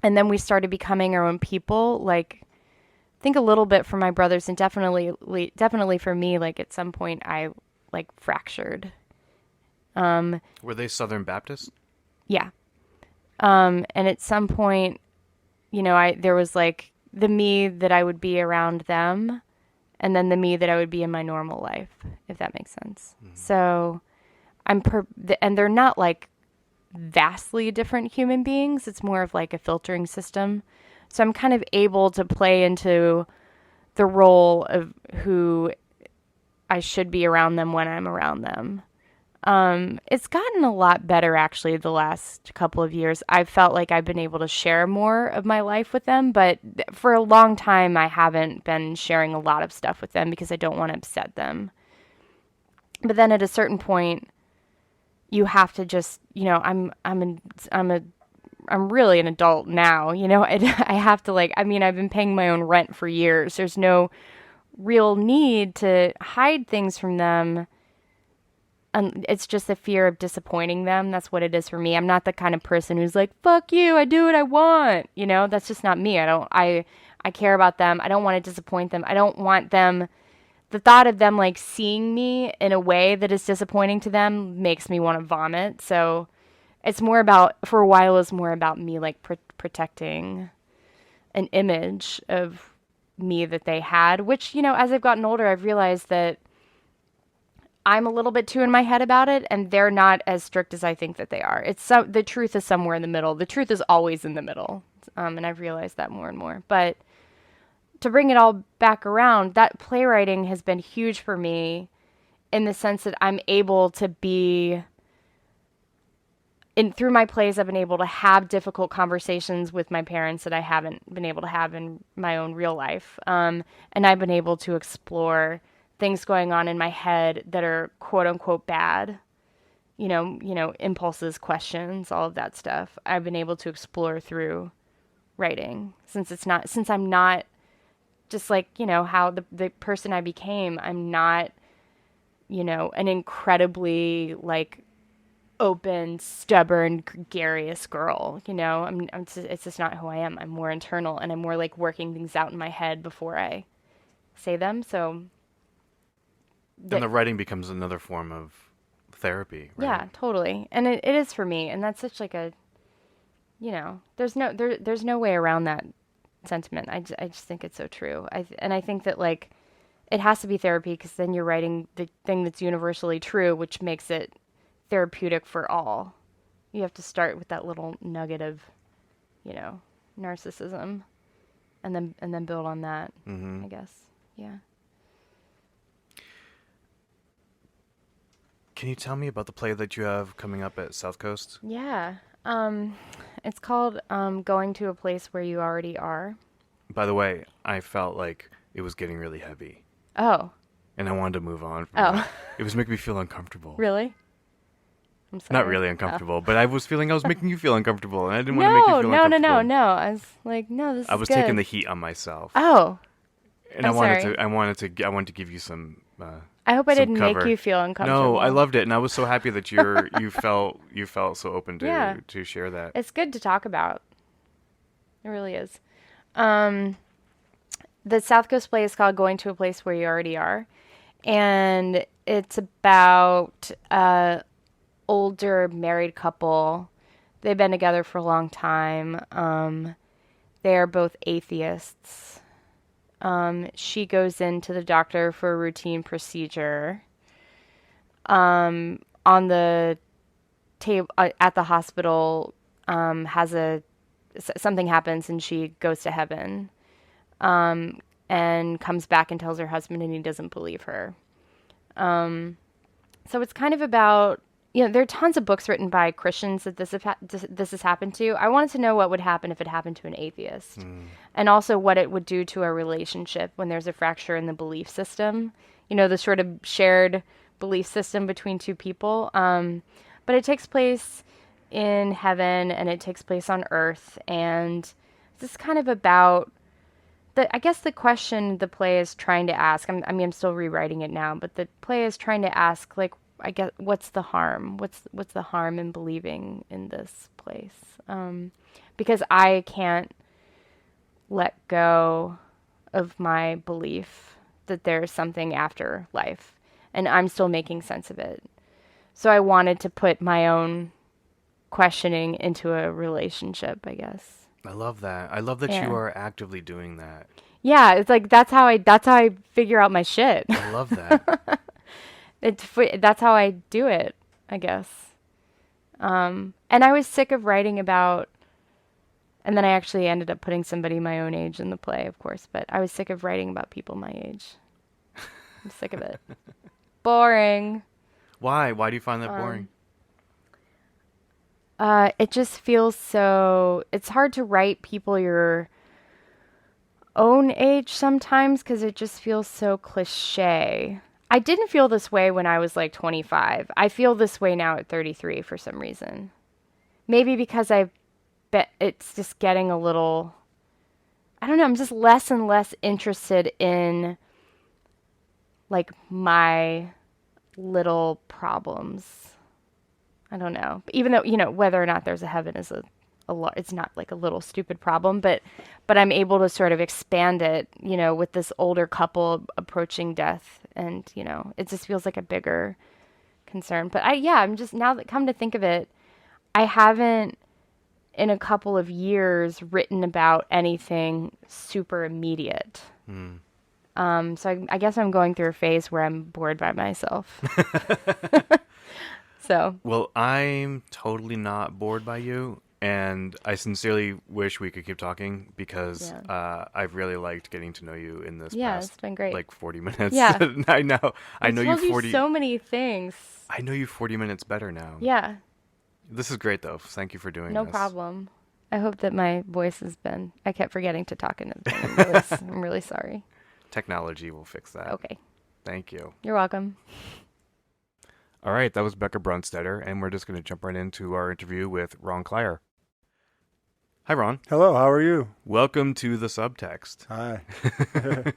and then we started becoming our own people. Like, I think a little bit for my brothers, and definitely for me. Like at some point, I like fractured. Were they Southern Baptist? Yeah. And at some point, I there was like the me that I would be around them, and then the me that I would be in my normal life, if that makes sense. So and they're not like vastly different human beings. It's more of like a filtering system. So I'm kind of able to play into the role of who I should be around them when I'm around them. It's gotten a lot better actually the last couple of years. I've felt like I've been able to share more of my life with them, but for a long time I haven't been sharing a lot of stuff with them because I don't want to upset them. But then at a certain point, you have to just, I'm really an adult now, I have to like, I mean, I've been paying my own rent for years. There's no real need to hide things from them. And it's just the fear of disappointing them. That's what it is for me. I'm not the kind of person who's like, fuck you, I do what I want. That's just not me. I care about them. I don't want to disappoint them. I don't want them, the thought of them like seeing me in a way that is disappointing to them makes me want to vomit. So it's more about, for a while, it's more about me like protecting an image of me that they had, which, as I've gotten older, I've realized that I'm a little bit too in my head about it, and they're not as strict as I think that they are. The truth is somewhere in the middle. The truth is always in the middle, and I've realized that more and more. But to bring it all back around, that playwriting has been huge for me in the sense that I'm able to be and through my plays, I've been able to have difficult conversations with my parents that I haven't been able to have in my own real life. And I've been able to explore things going on in my head that are quote unquote bad. Impulses, questions, all of that stuff. I've been able to explore through writing since I'm not just like, how the person I became, I'm not, an incredibly like open, stubborn, gregarious girl. It's just not who I am. I'm more internal, and I'm more like working things out in my head before I say them. So, And the writing becomes another form of therapy, right? yeah, totally. And it is for me. And that's such like a, there's no way around that sentiment. I just think it's so true. I think that like it has to be therapy because then you're writing the thing that's universally true, which makes it therapeutic for all. You have to start with that little nugget of narcissism, and then build on that. Mm-hmm. I guess. Yeah. Can you tell me about the play that you have coming up at South Coast? Yeah. It's called Going to a Place Where You Already Are. By the way, I felt like it was getting really heavy, Oh. and I wanted to move on from Oh. that. It was making me feel uncomfortable. Really? I'm sorry. Not really uncomfortable, but I was feeling I was making you feel uncomfortable, and I didn't No, want to make you feel no, no, uncomfortable. no. I was like, no, this I is was good. taking the heat on myself, Oh. and I'm sorry. I wanted to give you some. I hope I some didn't cover. make you feel uncomfortable. No, I loved it, and I was so happy that you felt so open to share that. It's good to talk about. It really is. The South Coast play is called Going to a Place Where You Already Are. And it's about a older married couple. They've been together for a long time. They are both atheists. She goes into the doctor for a routine procedure. On the table at the hospital, something happens and she goes to heaven. And comes back and tells her husband, and he doesn't believe her. So it's kind of about, there are tons of books written by Christians that this has happened to. I wanted to know what would happen if it happened to an atheist, and also what it would do to a relationship when there's a fracture in the belief system. The sort of shared belief system between two people. But it takes place in heaven, and it takes place on earth, and this is kind of about. I guess the question the play is trying to ask, I'm still rewriting it now, but the play is trying to ask, like, I guess, what's the harm? What's the harm in believing in this place? Because I can't let go of my belief that there's something after life, and I'm still making sense of it. So I wanted to put my own questioning into a relationship, I guess. I love that. I love that you are actively doing that. Yeah, it's like that's how I figure out my shit. I love that. That's how I do it, I guess. And I was sick of writing about, and then I actually ended up putting somebody my own age in the play, of course, but I was sick of writing about people my age. I'm sick of it. Boring. Why? Why do you find that boring? It just feels it's hard to write people your own age sometimes because it just feels so cliche. I didn't feel this way when I was like 25. I feel this way now at 33 for some reason. Maybe because I bet it's just getting a little, I don't know, I'm just less and less interested in like my little problems. I don't know. Even though, whether or not there's a heaven is it's not like a little stupid problem, but I'm able to sort of expand it, with this older couple approaching death, and, it just feels like a bigger concern. But I'm just, now that come to think of it, I haven't in a couple of years written about anything super immediate. So I guess I'm going through a phase where I'm bored by myself. So. Well, I'm totally not bored by you, and I sincerely wish we could keep talking because I've really liked getting to know you in this past, it's been great. like 40 minutes. Yeah. I know you 40. So many things. I know you 40 minutes better now. Yeah. This is great, though. Thank you for doing this. No problem. I hope that my voice has been. I kept forgetting to talk into the thing. I'm really sorry. Technology will fix that. Okay. Thank you. You're welcome. All right, that was Bekah Brunstetter, and we're just going to jump right into our interview with Ron Klier. Hi, Ron. Hello, how are you? Welcome to the Subtext. Hi. I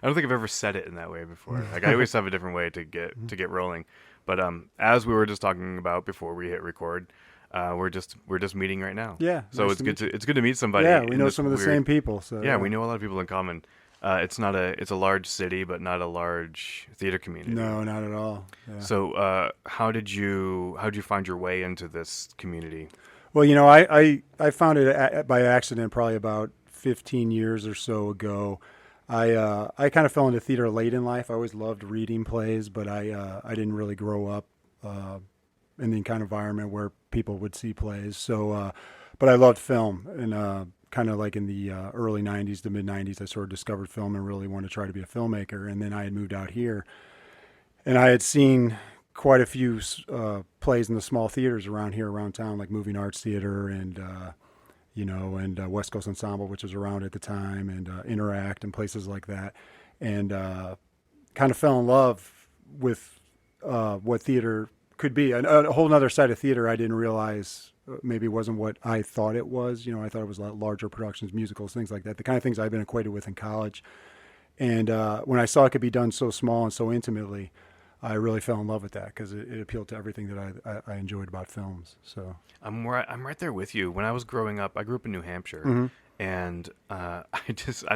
don't think I've ever said it in that way before. Like I always have a different way to get rolling. But as we were just talking about before we hit record, we're just meeting right now. Yeah. So nice it's good to meet somebody. Yeah, we know some of the same people. So yeah, we know a lot of people in common. It's a large city, but not a large theater community. No, not at all. Yeah. So how did you find your way into this community? Well, I found it by accident probably about 15 years or so ago. I kind of fell into theater late in life. I always loved reading plays, but I didn't really grow up in the kind of environment where people would see plays. So but I loved film, and kind of like in the early '90s to mid '90s, I sort of discovered film and really wanted to try to be a filmmaker. And then I had moved out here, and I had seen quite a few plays in the small theaters around here, around town, like Moving Arts Theater and West Coast Ensemble, which was around at the time, and Interact and places like that, and kind of fell in love with what theater could be. A whole other side of theater I didn't realize maybe wasn't what I thought it was. You know, I thought it was larger productions, musicals, things like that, the kind of things I've been acquainted with in college. And when I saw it could be done so small and so intimately, I really fell in love with that because it appealed to everything that I enjoyed about films. So I'm right there with you. When I was growing up, I grew up in New Hampshire, mm-hmm. and I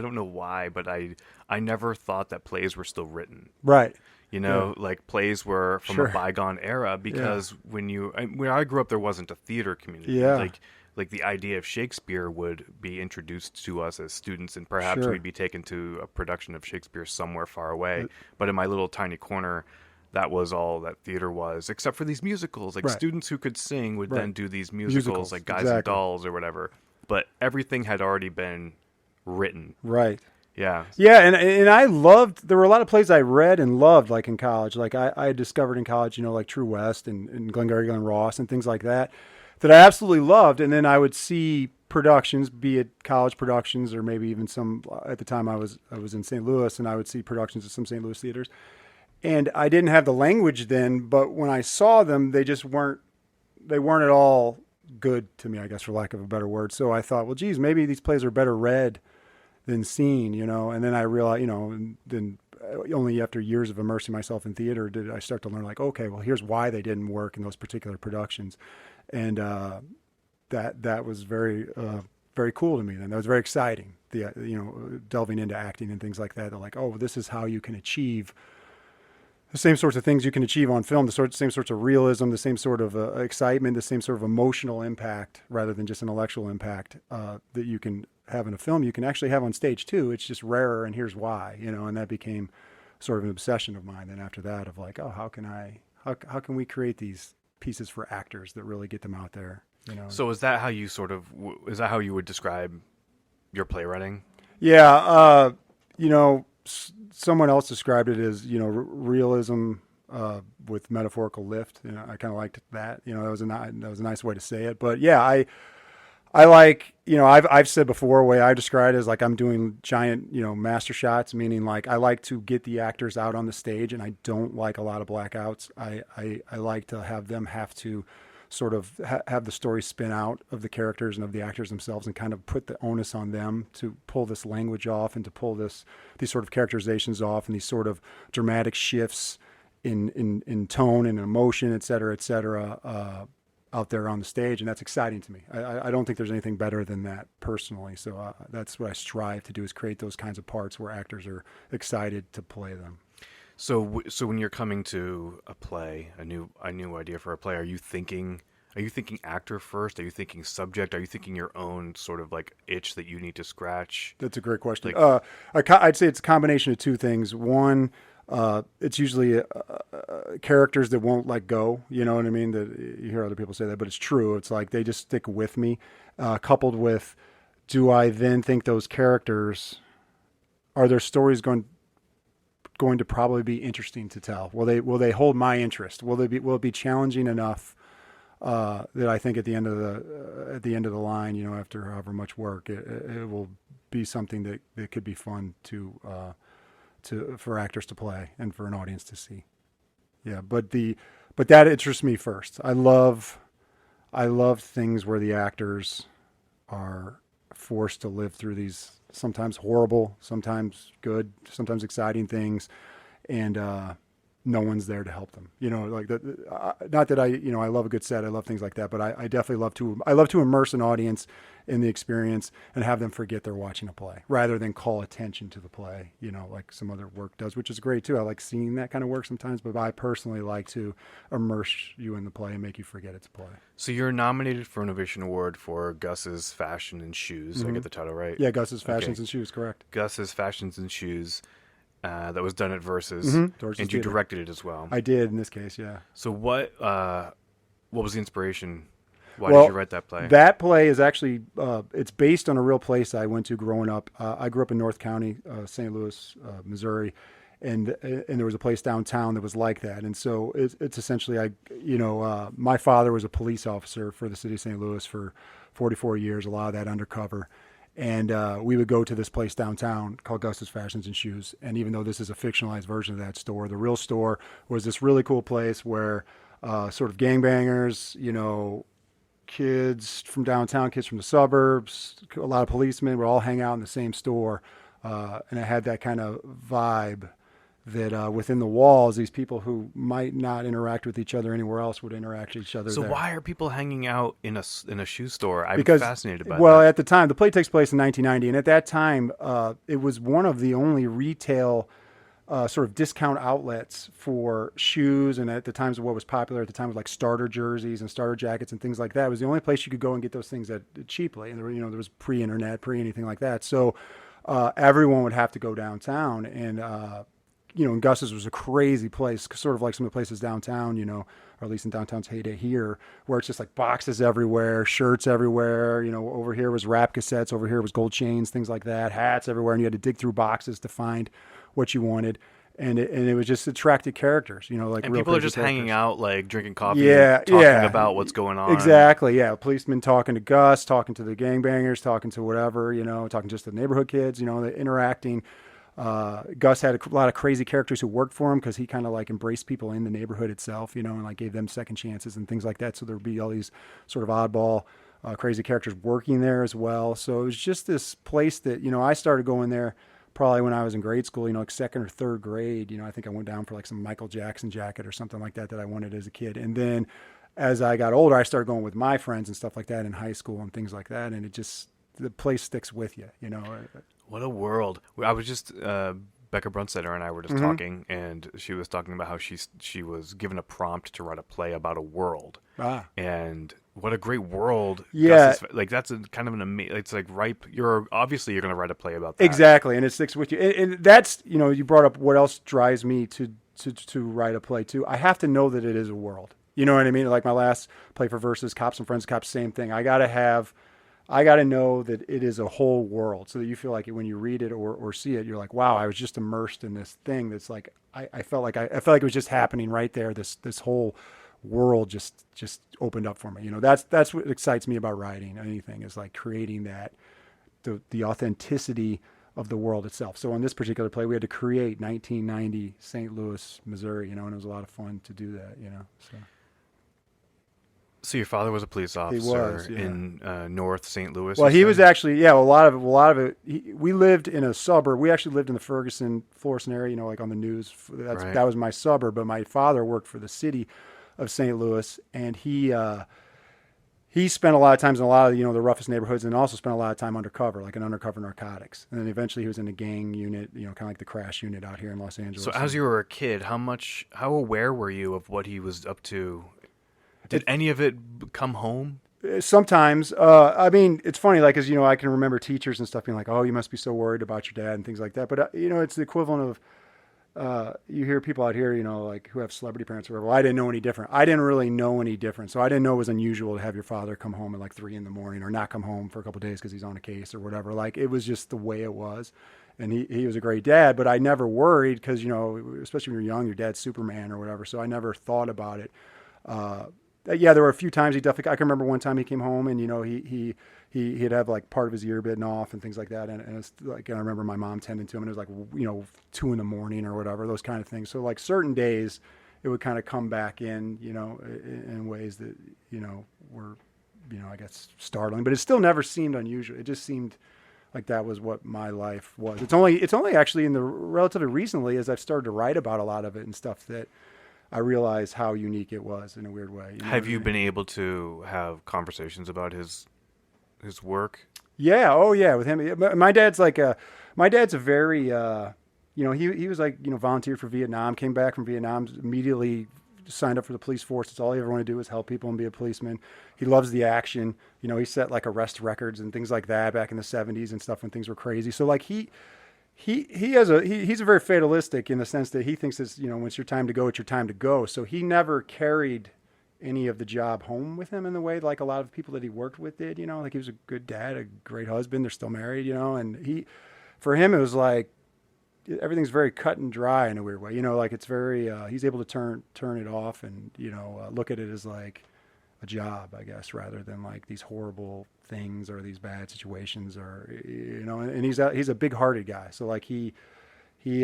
don't know why, but I never thought that plays were still written. Right. You know, like plays were from Sure. a bygone era because when I grew up, there wasn't a theater community. Yeah. Like the idea of Shakespeare would be introduced to us as students, and perhaps Sure. we'd be taken to a production of Shakespeare somewhere far away. But in my little tiny corner, that was all that theater was, except for these musicals. Like Right. students who could sing would Right. then do these musicals like Guys and exactly. Dolls or whatever. But everything had already been written. Right. Yeah. Yeah, and I loved, there were a lot of plays I read and loved, like in college. Like I had discovered in college, like True West and Glengarry Glen Ross and things like that I absolutely loved. And then I would see productions, be it college productions or maybe even some, at the time I was in St. Louis, and I would see productions at some St. Louis theaters. And I didn't have the language then, but when I saw them, they weren't at all good to me, I guess, for lack of a better word. So I thought, well, geez, maybe these plays are better read than seen, and then I realized, and then only after years of immersing myself in theater did I start to learn, like, okay, well, here's why they didn't work in those particular productions. And that was very, very cool to me. Then that was very exciting, delving into acting and things like that. They're like, oh, this is how you can achieve the same sorts of things you can achieve on film, same sorts of realism, the same sort of excitement, the same sort of emotional impact rather than just intellectual impact that you can have in a film. You can actually have on stage too. It's just rarer, and here's why. And that became sort of an obsession of mine. Then after that, of like, oh, how can we create these pieces for actors that really get them out there? So is that how you would describe your playwriting? Yeah, someone else described it as realism with metaphorical lift. I kind of liked that. That was a nice way to say it. But yeah, I like, I've said before, the way I describe it is like I'm doing giant, master shots, meaning like I like to get the actors out on the stage, and I don't like a lot of blackouts. I like to have them have to sort of have the story spin out of the characters and of the actors themselves, and kind of put the onus on them to pull this language off and to pull these sort of characterizations off, and these sort of dramatic shifts in tone and emotion, et cetera, out there on the stage. And that's exciting to me. I don't think there's anything better than that personally. So that's what I strive to do, is create those kinds of parts where actors are excited to play them. So when you're coming to a play, a new idea for a play, are you thinking actor first? Are you thinking subject? Are you thinking your own sort of like itch that you need to scratch? That's a great question. I'd say it's a combination of two things. One, it's usually characters that won't let go. You know what I mean? That you hear other people say that, but it's true. It's like they just stick with me. Coupled with, do I then think those characters, are their stories going to probably be interesting to tell? Will they hold my interest? Will it be challenging enough that I think at the end of the line, after however much work, it will be something that could be fun for actors to play and for an audience to see. Yeah, but that interests me first. I love things where the actors are forced to live through these sometimes horrible, sometimes good, sometimes exciting things, and no one's there to help them. Like that. Not that I love a good set. I love things like that, but I definitely love to immerse an audience in the experience and have them forget they're watching a play, rather than call attention to the play. Like some other work does, which is great too. I like seeing that kind of work sometimes, but I personally like to immerse you in the play and make you forget it's a play. So you're nominated for an Innovation Award for Gus's Fashion and Shoes. Mm-hmm. I get the title right? Yeah, Gus's Fashions and Shoes, correct. Gus's Fashions and Shoes. That was done at Versus, Mm-hmm. and you directed it as well. I did in this case, yeah. So what was the inspiration Why did you write that play? That play is actually, it's based on a real place I went to growing up. I grew up in North County, St. Louis, Missouri, and there was a place downtown that was like that. And so it's essentially, my father was a police officer for the city of St. Louis for 44 years, a lot of that undercover. And we would go to this place downtown called Gus's Fashions and Shoes. And even though this is a fictionalized version of that store, the real store was this really cool place where sort of gangbangers, kids from downtown, kids from the suburbs, a lot of policemen would all hang out in the same store. And it had that kind of vibe that within the walls, these people who might not interact with each other anywhere else would interact with each other So there. why are people hanging out in a shoe store? I'm Because, fascinated by well, that. at the time, the play takes place in 1990, and at that time, it was one of the only retail sort of discount outlets for shoes, and at the times what was popular at the time was like starter jerseys and starter jackets and things like that. It was the only place you could go and get those things at cheaply, and there was pre-internet, pre-anything like that. So everyone would have to go downtown, and Gus's was a crazy place, sort of like some of the places downtown, or at least in downtown's heyday here, where it's just like boxes everywhere, shirts everywhere. Over here was rap cassettes, over here was gold chains, things like that, hats everywhere, and you had to dig through boxes to find what you wanted. And it was just attracted characters, like And real people are crazy just characters. hanging out, like drinking coffee, Yeah, and talking yeah. about what's going on. Exactly, yeah. Policemen talking to Gus, talking to the gangbangers, talking to whatever, talking just to the neighborhood kids, the interacting. Gus had a lot of crazy characters who worked for him because he kind of like embraced people in the neighborhood itself, and like gave them second chances and things like that. So there would be all these sort of oddball, crazy characters working there as well. So it was just this place that, I started going there probably when I was in grade school, like second or third grade. I think I went down for like some Michael Jackson jacket or something like that I wanted as a kid. And then as I got older, I started going with my friends and stuff like that in high school and things like that. And the place sticks with you, What a world! I was just Bekah Brunstetter and I were just talking, and she was talking about how she was given a prompt to write a play about a world, and what a great world! Yeah, like that's kind of an amazing. It's like ripe. You're going to write a play about that. Exactly, and it sticks with you. And that's you brought up what else drives me to write a play too. I have to know that it is a world. You know what I mean? Like my last play for Versus, Cops and Friends, Cops, same thing. I got to know that it is a whole world, so that you feel like when you read it or see it, you're like, wow, I was just immersed in this thing. That's like I felt like it was just happening right there. This whole world just opened up for me. That's what excites me about writing anything, is like creating that the authenticity of the world itself. So on this particular play, we had to create 1990 St. Louis, Missouri. And it was a lot of fun to do that. So your father was a police officer was, yeah. in North St. Louis. Well, he was actually, a lot of it. We lived in a suburb. We actually lived in the Ferguson, Florissant area. Like on the news. Right. That was my suburb. But my father worked for the city of St. Louis, and he spent a lot of times in a lot of the roughest neighborhoods, and also spent a lot of time undercover, like in undercover narcotics. And then eventually he was in a gang unit, kind of like the crash unit out here in Los Angeles. So as you were a kid, how aware were you of what he was up to? Did any of it come home? Sometimes. It's funny, like, as I can remember teachers and stuff being like, oh, you must be so worried about your dad and things like that. But, it's the equivalent of, you hear people out here, like who have celebrity parents or whatever. Well, I didn't know any different. I didn't really know any different. So I didn't know it was unusual to have your father come home at like 3 a.m. or not come home for a couple of days because he's on a case or whatever. Like, it was just the way it was. And he was a great dad, but I never worried because, especially when you're young, your dad's Superman or whatever. So I never thought about it. Yeah, there were a few times I can remember one time he came home and, he'd have like part of his ear bitten off and things like that. And it's like, I remember my mom tending to him, and it was like, 2 a.m. or whatever, those kind of things. So like certain days it would kind of come back in, in ways that, were, I guess startling, but it still never seemed unusual. It just seemed like that was what my life was. It's only actually in the relatively recently, as I've started to write about a lot of it and stuff, that I realized how unique it was in a weird way. Have you been able to have conversations about his work? Yeah. Oh, yeah. With him, my dad's a very, he was like, volunteered for Vietnam, came back from Vietnam, immediately signed up for the police force. It's all he ever wanted to do is help people and be a policeman. He loves the action. He set like arrest records and things like that back in the 70s and stuff when things were crazy. So like he's very fatalistic in the sense that he thinks it's, when it's your time to go, it's your time to go. So he never carried any of the job home with him in the way like a lot of people that he worked with did, like he was a good dad, a great husband. They're still married, and for him, it was like everything's very cut and dry in a weird way, like it's very, he's able to turn it off and, look at it as like a job, I guess, rather than like these horrible things or these bad situations or, and he's a big hearted guy. So like he's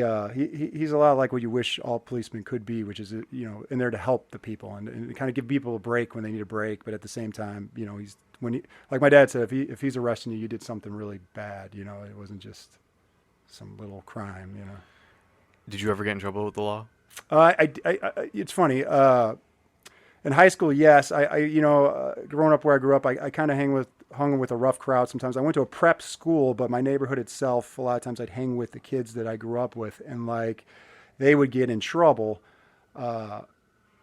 a lot like what you wish all policemen could be, which is, in there to help the people and kind of give people a break when they need a break. But at the same time, like my dad said, if he's arresting you, you did something really bad, it wasn't just some little crime, Did you ever get in trouble with the law? It's funny. In high school, yes. Growing up where I grew up, I kind of hung with a rough crowd sometimes. I went to a prep school, but my neighborhood itself, a lot of times I'd hang with the kids that I grew up with, and like they would get in trouble. And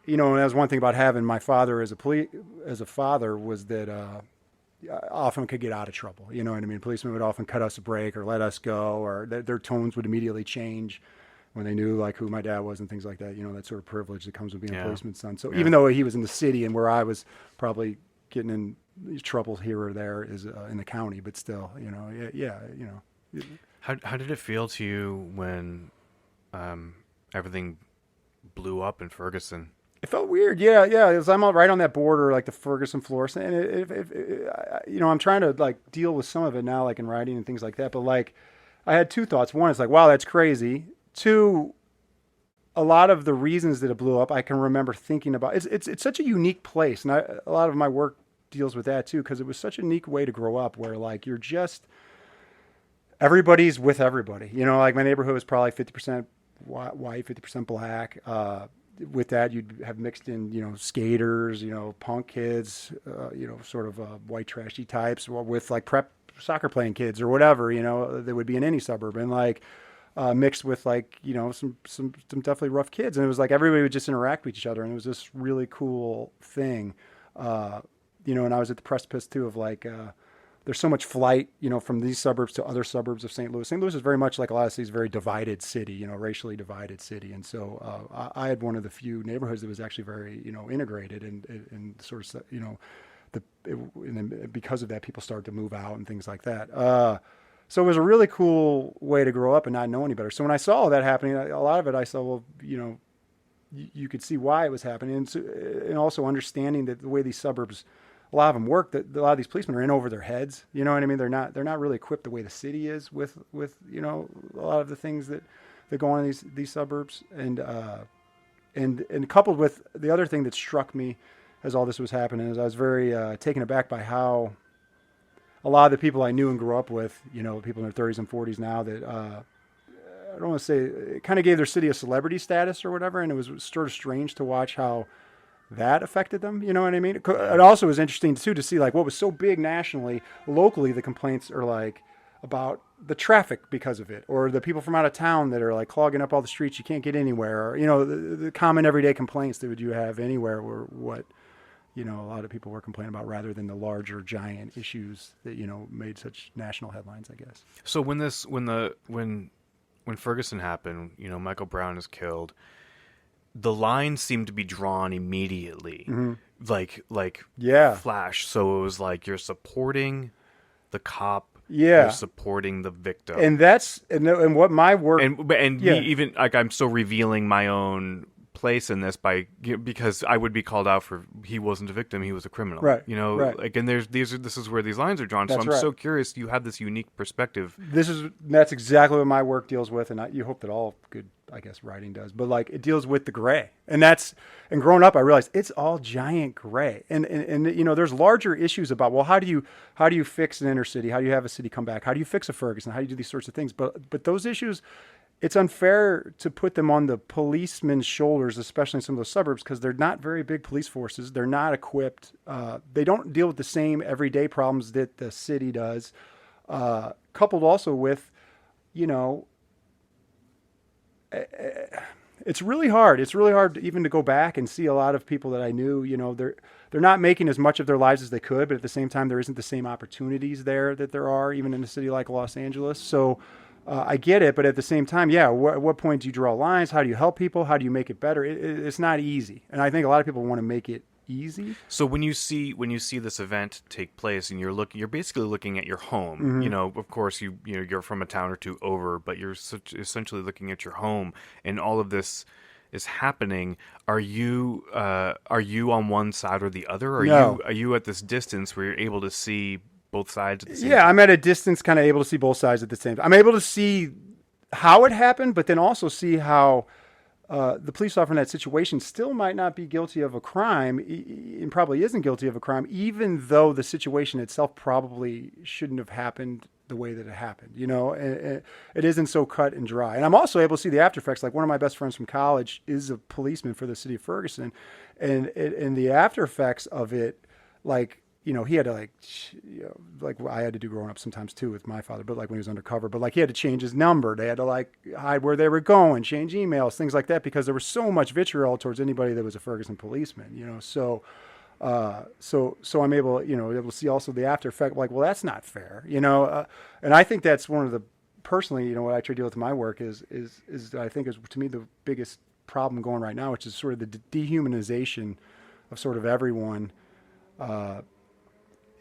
that was one thing about having my father as a father was that often could get out of trouble. You know what I mean? Policemen would often cut us a break or let us go, or their tones would immediately change when they knew like who my dad was and things like that. That sort of privilege that comes with being a policeman's son. So even though he was in the city and where I was probably getting in trouble here or there is in the county, but still, How did it feel to you when everything blew up in Ferguson? It felt weird. Yeah. Because I'm right on that border, like the Ferguson, Florissant, and I'm trying to like deal with some of it now, like in writing and things like that. But like, I had two thoughts. One is like, wow, that's crazy. Two, a lot of the reasons that it blew up, I can remember thinking about. It's such a unique place, and a lot of my work deals with that too, because it was such a unique way to grow up, where like you're just everybody's with everybody. Like my neighborhood was probably 50% white, 50% black. With that, you'd have mixed in, skaters, punk kids, sort of white trashy types, with like prep soccer playing kids or whatever, that would be in any suburb, and like mixed with like, some definitely rough kids. And it was like everybody would just interact with each other, and it was this really cool thing. And I was at the precipice too of like, there's so much flight, from these suburbs to other suburbs of St. Louis. St. Louis is very much like a lot of cities, very divided city, racially divided city. And so I had one of the few neighborhoods that was actually very, integrated and sort of, and then because of that, people started to move out and things like that. So it was a really cool way to grow up and not know any better. So when I saw that happening, a lot of it, I saw, well, you could see why it was happening. And also understanding that the way these suburbs, a lot of them work, that a lot of these policemen are in over their heads. You know what I mean? They're not really equipped the way the city is with a lot of the things that go on in these suburbs. And coupled with the other thing that struck me as all this was happening is I was very taken aback by how a lot of the people I knew and grew up with, people in their 30s and 40s now, that I don't want to say, it kind of gave their city a celebrity status or whatever, and it was sort of strange to watch how that affected them. You know what I mean? It also was interesting too to see like what was so big nationally, locally the complaints are like about the traffic because of it, or the people from out of town that are like clogging up all the streets, you can't get anywhere, or the common everyday complaints that you have anywhere were what a lot of people were complaining about, rather than the larger giant issues that made such national headlines, I guess. So when Ferguson happened, Michael Brown is killed, the lines seemed to be drawn immediately, like flash. So it was like you're supporting the cop, you're supporting the victim, and that's and what my work and even like I'm still revealing my own place in this because I would be called out for he wasn't a victim, he was a criminal, right? Right. Like, and this is where these lines are drawn. That's so I'm so curious. You have this unique perspective. That's exactly what my work deals with, and you hope that all good, I guess, writing does. But like it deals with the gray, and growing up, I realized it's all giant gray, and there's larger issues about, well, how do you fix an inner city? How do you have a city come back? How do you fix a Ferguson? How do you do these sorts of things? But those issues, it's unfair to put them on the policemen's shoulders, especially in some of those suburbs, because they're not very big police forces. They're not equipped. They don't deal with the same everyday problems that the city does. Coupled also with, it's really hard. It's really hard even to go back and see a lot of people that I knew, they're not making as much of their lives as they could, but at the same time, there isn't the same opportunities there that there are even in a city like Los Angeles. So I get it, but at the same time, at what point do you draw lines? How do you help people? How do you make it better? It's not easy. And I think a lot of people want to make it easy. So when you see this event take place, and you're basically looking at your home. You know, of course, you're from a town or two over, but you're essentially looking at your home, and all of this is happening. Are you on one side or the other? Or No. are you at this distance where you're able to see both sides at the same Yeah, time? I'm at a distance, kind of able to see both sides at the same time. I'm able to see how it happened, but then also see how the police officer in that situation still might not be guilty of a crime, and probably isn't guilty of a crime, even though the situation itself probably shouldn't have happened the way that it happened. You know, it isn't so cut and dry. And I'm also able to see the after effects. Like, one of my best friends from college is a policeman for the city of Ferguson, and the after effects of it, like, you know, he had to, like, like I had to do growing up sometimes too with my father, but like when he was undercover, but like he had to change his number. They had to like hide where they were going, change emails, things like that, because there was so much vitriol towards anybody that was a Ferguson policeman, you know? So, so I'm able, able to see also the after effect, like, well, that's not fair, and I think that's one of the, personally, what I try to deal with in my work is I think is, to me, the biggest problem going right now, which is sort of the dehumanization of sort of everyone,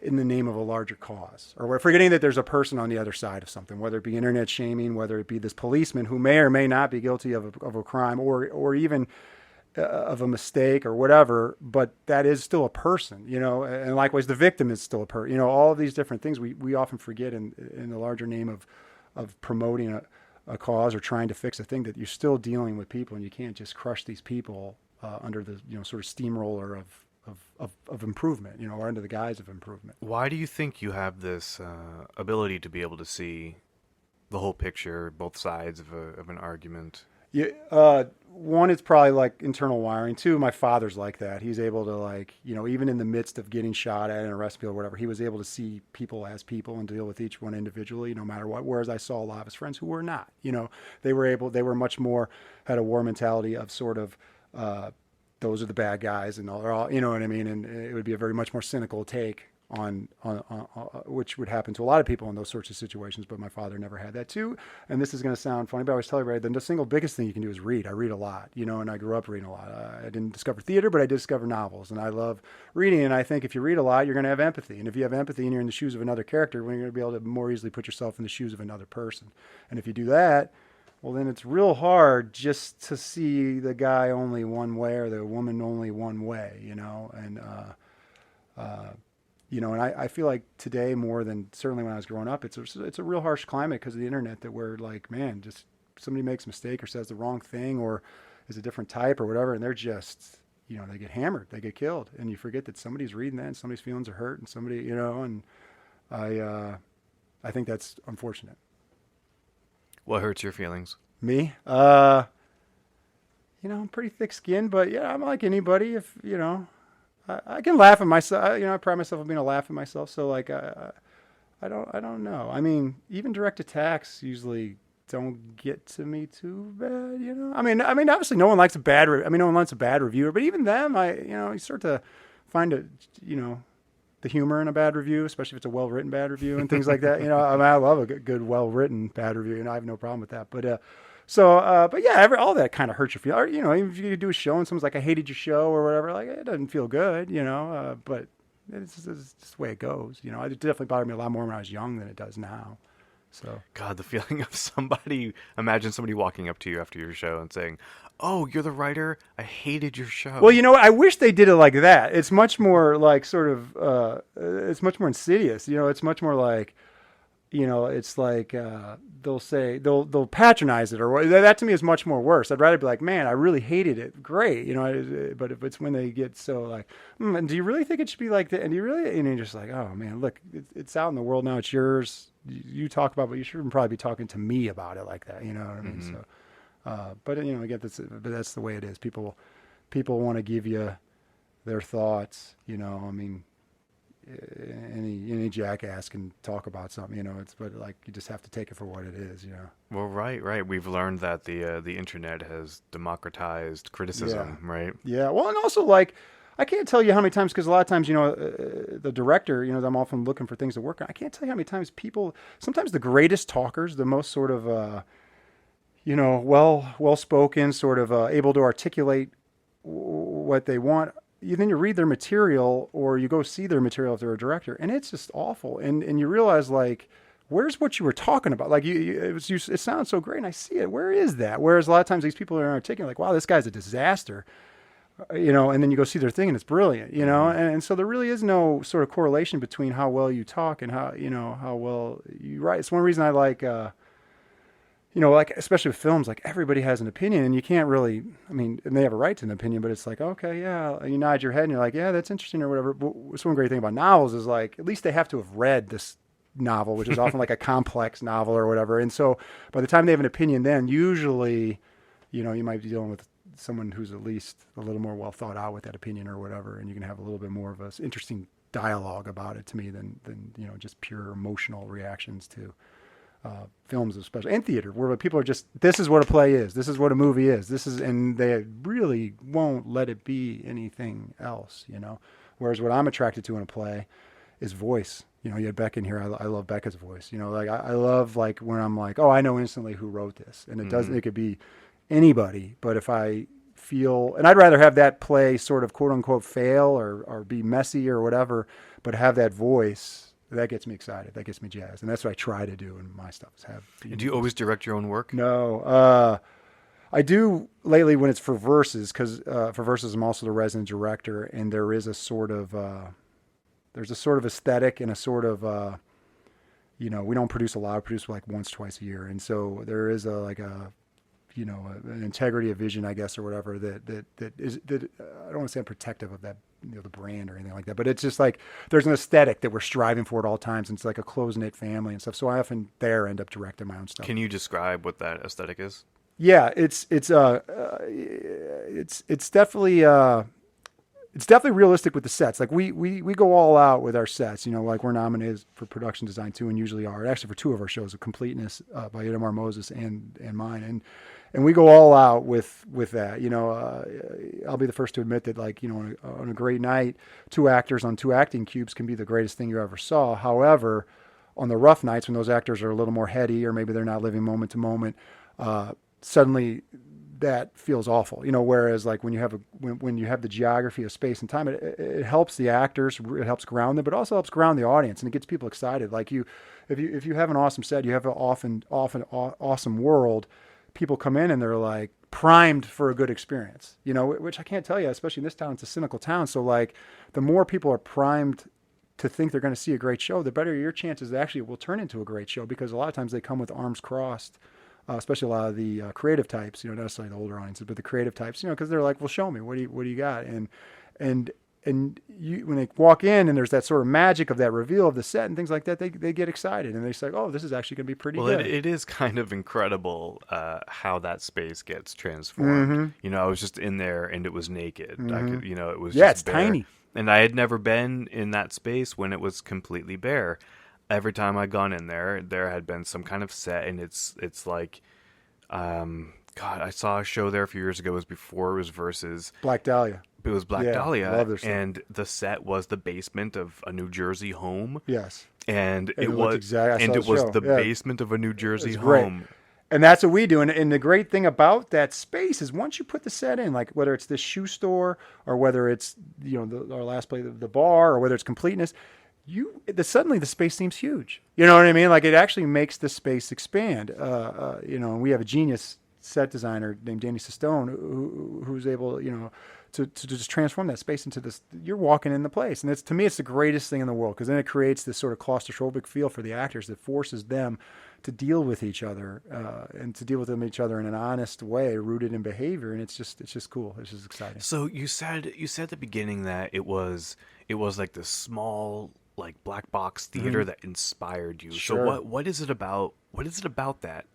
in the name of a larger cause, or we're forgetting that there's a person on the other side of something, whether it be internet shaming, whether it be this policeman who may or may not be guilty of a crime, or even of a mistake or whatever, but that is still a person, and likewise the victim is still a person, all of these different things we often forget in the larger name of promoting a cause or trying to fix a thing, that you're still dealing with people, and you can't just crush these people under the sort of steamroller of improvement, or under the guise of improvement. Why do you think you have this ability to be able to see the whole picture, both sides of an argument? Yeah, one, it's probably like internal wiring. Two, my father's like that. He's able to, like, even in the midst of getting shot at in a rescue or whatever, he was able to see people as people and deal with each one individually, no matter what. Whereas I saw a lot of his friends who were not. They were much more, had a war mentality of sort of, those are the bad guys, and all, you know what I mean? And it would be a very much more cynical take on which would happen to a lot of people in those sorts of situations. But my father never had that too. And this is going to sound funny, but I always tell everybody, the single biggest thing you can do is read. I read a lot, and I grew up reading a lot. I didn't discover theater, but I did discover novels, and I love reading. And I think if you read a lot, you're going to have empathy. And if you have empathy and you're in the shoes of another character, you're going to be able to more easily put yourself in the shoes of another person. And if you do that, well, then it's real hard just to see the guy only one way or the woman only one way, and, and I feel like today more than certainly when I was growing up, it's a real harsh climate because of the internet, that we're like, man, just somebody makes a mistake or says the wrong thing or is a different type or whatever, and they're just, they get hammered, they get killed, and you forget that somebody's reading that and somebody's feelings are hurt, and somebody, and I think that's unfortunate. What hurts your feelings? Me? I'm pretty thick-skinned, but yeah, I'm like anybody. If, I can laugh at myself. I pride myself on being a laugh at myself. So like, I don't know. I mean, even direct attacks usually don't get to me too bad. I mean, obviously no one likes a bad. No one likes a bad reviewer, but even them, you start to find the humor in a bad review, especially if it's a well-written bad review and things like that. I love a good well-written bad review, and I have no problem with that. But but yeah, all that kind of hurts your feelings. Even if you do a show and someone's like, "I hated your show" or whatever, like, it doesn't feel good, but it's just the way it goes. It definitely bothered me a lot more when I was young than it does now. So, God, the feeling of imagine somebody walking up to you after your show and saying, "Oh, you're the writer? I hated your show." Well, I wish they did it like that. It's much more like sort of, it's much more insidious. It's much more like, it's like they'll patronize it, or that to me is much more worse. I'd rather be like, man, I really hated it. Great, but if it's when they get so like, and do you really think it should be like that? And do you really, and you're just like, oh man, look, it's out in the world now. It's yours. You talk about, but you shouldn't probably be talking to me about it like that. You know what I mean? Mm-hmm. So, but again, that's the way it is. People want to give you their thoughts. Any jackass can talk about something. But like, you just have to take it for what it is. Well, right. We've learned that the internet has democratized criticism, Yeah. right? Yeah. Well, and also like, I can't tell you how many times, because a lot of times, the director, I'm often looking for things to work on. I can't tell you how many times sometimes the greatest talkers, the most sort of, well-spoken, sort of able to articulate what they want, then you read their material or you go see their material if they're a director, and it's just awful. And you realize, like, where's what you were talking about? Like, it sounds so great, and I see it. Where is that? Whereas a lot of times these people are articulating, like, wow, this guy's a disaster, and then you go see their thing and it's brilliant, and so there really is no sort of correlation between how well you talk and how well you write. It's one reason I like, like, especially with films, like, everybody has an opinion, and you can't really, and they have a right to an opinion, but it's like, okay, yeah, you nod your head and you're like, yeah, that's interesting or whatever. But what's one great thing about novels is, like, at least they have to have read this novel, which is often like a complex novel or whatever. And so by the time they have an opinion, then usually, you might be dealing with someone who's at least a little more well thought out with that opinion or whatever, and you can have a little bit more of an interesting dialogue about it to me than just pure emotional reactions to films, especially, and theater, where people are just, this is what a play is, this is what a movie is, and they really won't let it be anything else, Whereas what I'm attracted to in a play is voice. You had Becca in here. I love Becca's voice. Like, I love, like, when I'm like, oh, I know instantly who wrote this, and it could be anybody, but if I feel, and I'd rather have that play sort of quote unquote fail or be messy or whatever, but have that voice. That gets me excited. That gets me jazzed. And that's what I try to do in my stuff. Do you always direct your own work? No. I do lately when it's for Verses, because for Verses I'm also the resident director, and there is a sort of, there's a sort of aesthetic and a sort of, we don't produce a lot. We produce like once, twice a year. And so there is an integrity of vision, I guess, or whatever, that I don't want to say I'm protective of that, the brand or anything like that, but it's just like there's an aesthetic that we're striving for at all times, and it's like a close-knit family and stuff. So I often end up directing my own stuff. Can you describe what that aesthetic is? Yeah, it's definitely realistic with the sets. Like we go all out with our sets. Like, we're nominated for production design too, and usually are. Actually, for two of our shows, Completeness by Itamar Moses and mine, and we go all out with that. I'll be the first to admit that, like, on a great night, two actors on two acting cubes can be the greatest thing you ever saw. However, on the rough nights when those actors are a little more heady, or maybe they're not living moment to moment, suddenly that feels awful, whereas, like, when you have the geography of space and time, it helps the actors, it helps ground them, but also helps ground the audience, and it gets people excited. Like, if you have an awesome set, you have an often awesome world, people come in and they're like primed for a good experience, which I can't tell you, especially in this town, it's a cynical town. So, like, the more people are primed to think they're going to see a great show, the better your chances that actually it will turn into a great show, because a lot of times they come with arms crossed. Especially a lot of the creative types, not necessarily the older audiences, but the creative types, because they're like, well, show me, what do you got? And you, when they walk in and there's that sort of magic of that reveal of the set and things like that, they get excited and they say, oh, this is actually going to be pretty good. Well, it is kind of incredible how that space gets transformed. Mm-hmm. I was just in there and it was naked. Mm-hmm. I could, it was yeah, just it's bare. tiny. And I had never been in that space when it was completely bare. Every time I'd gone in there had been some kind of set, and it's like, God, I saw a show there a few years ago. It was before it was Versus. Black Dahlia. It was Black Yeah, Dahlia, love their set. and the set was the basement of a New Jersey home. Yes. And it looked was the basement of a New Jersey It's great. home. And that's what we do. And the great thing about that space is once you put the set in, like whether it's this shoe store or whether it's, our last play, the bar, or whether it's Completeness, suddenly the space seems huge. You know what I mean? Like, it actually makes the space expand. We have a genius set designer named Danny Sistone who's able, to just transform that space into this. You're walking in the place, and to me, it's the greatest thing in the world, because then it creates this sort of claustrophobic feel for the actors that forces them to deal with each other and to deal with each other in an honest way, rooted in behavior, and it's just cool. It's just exciting. So you said at the beginning that it was like this small, like, black box theater that inspired you. Sure. So what is it about that?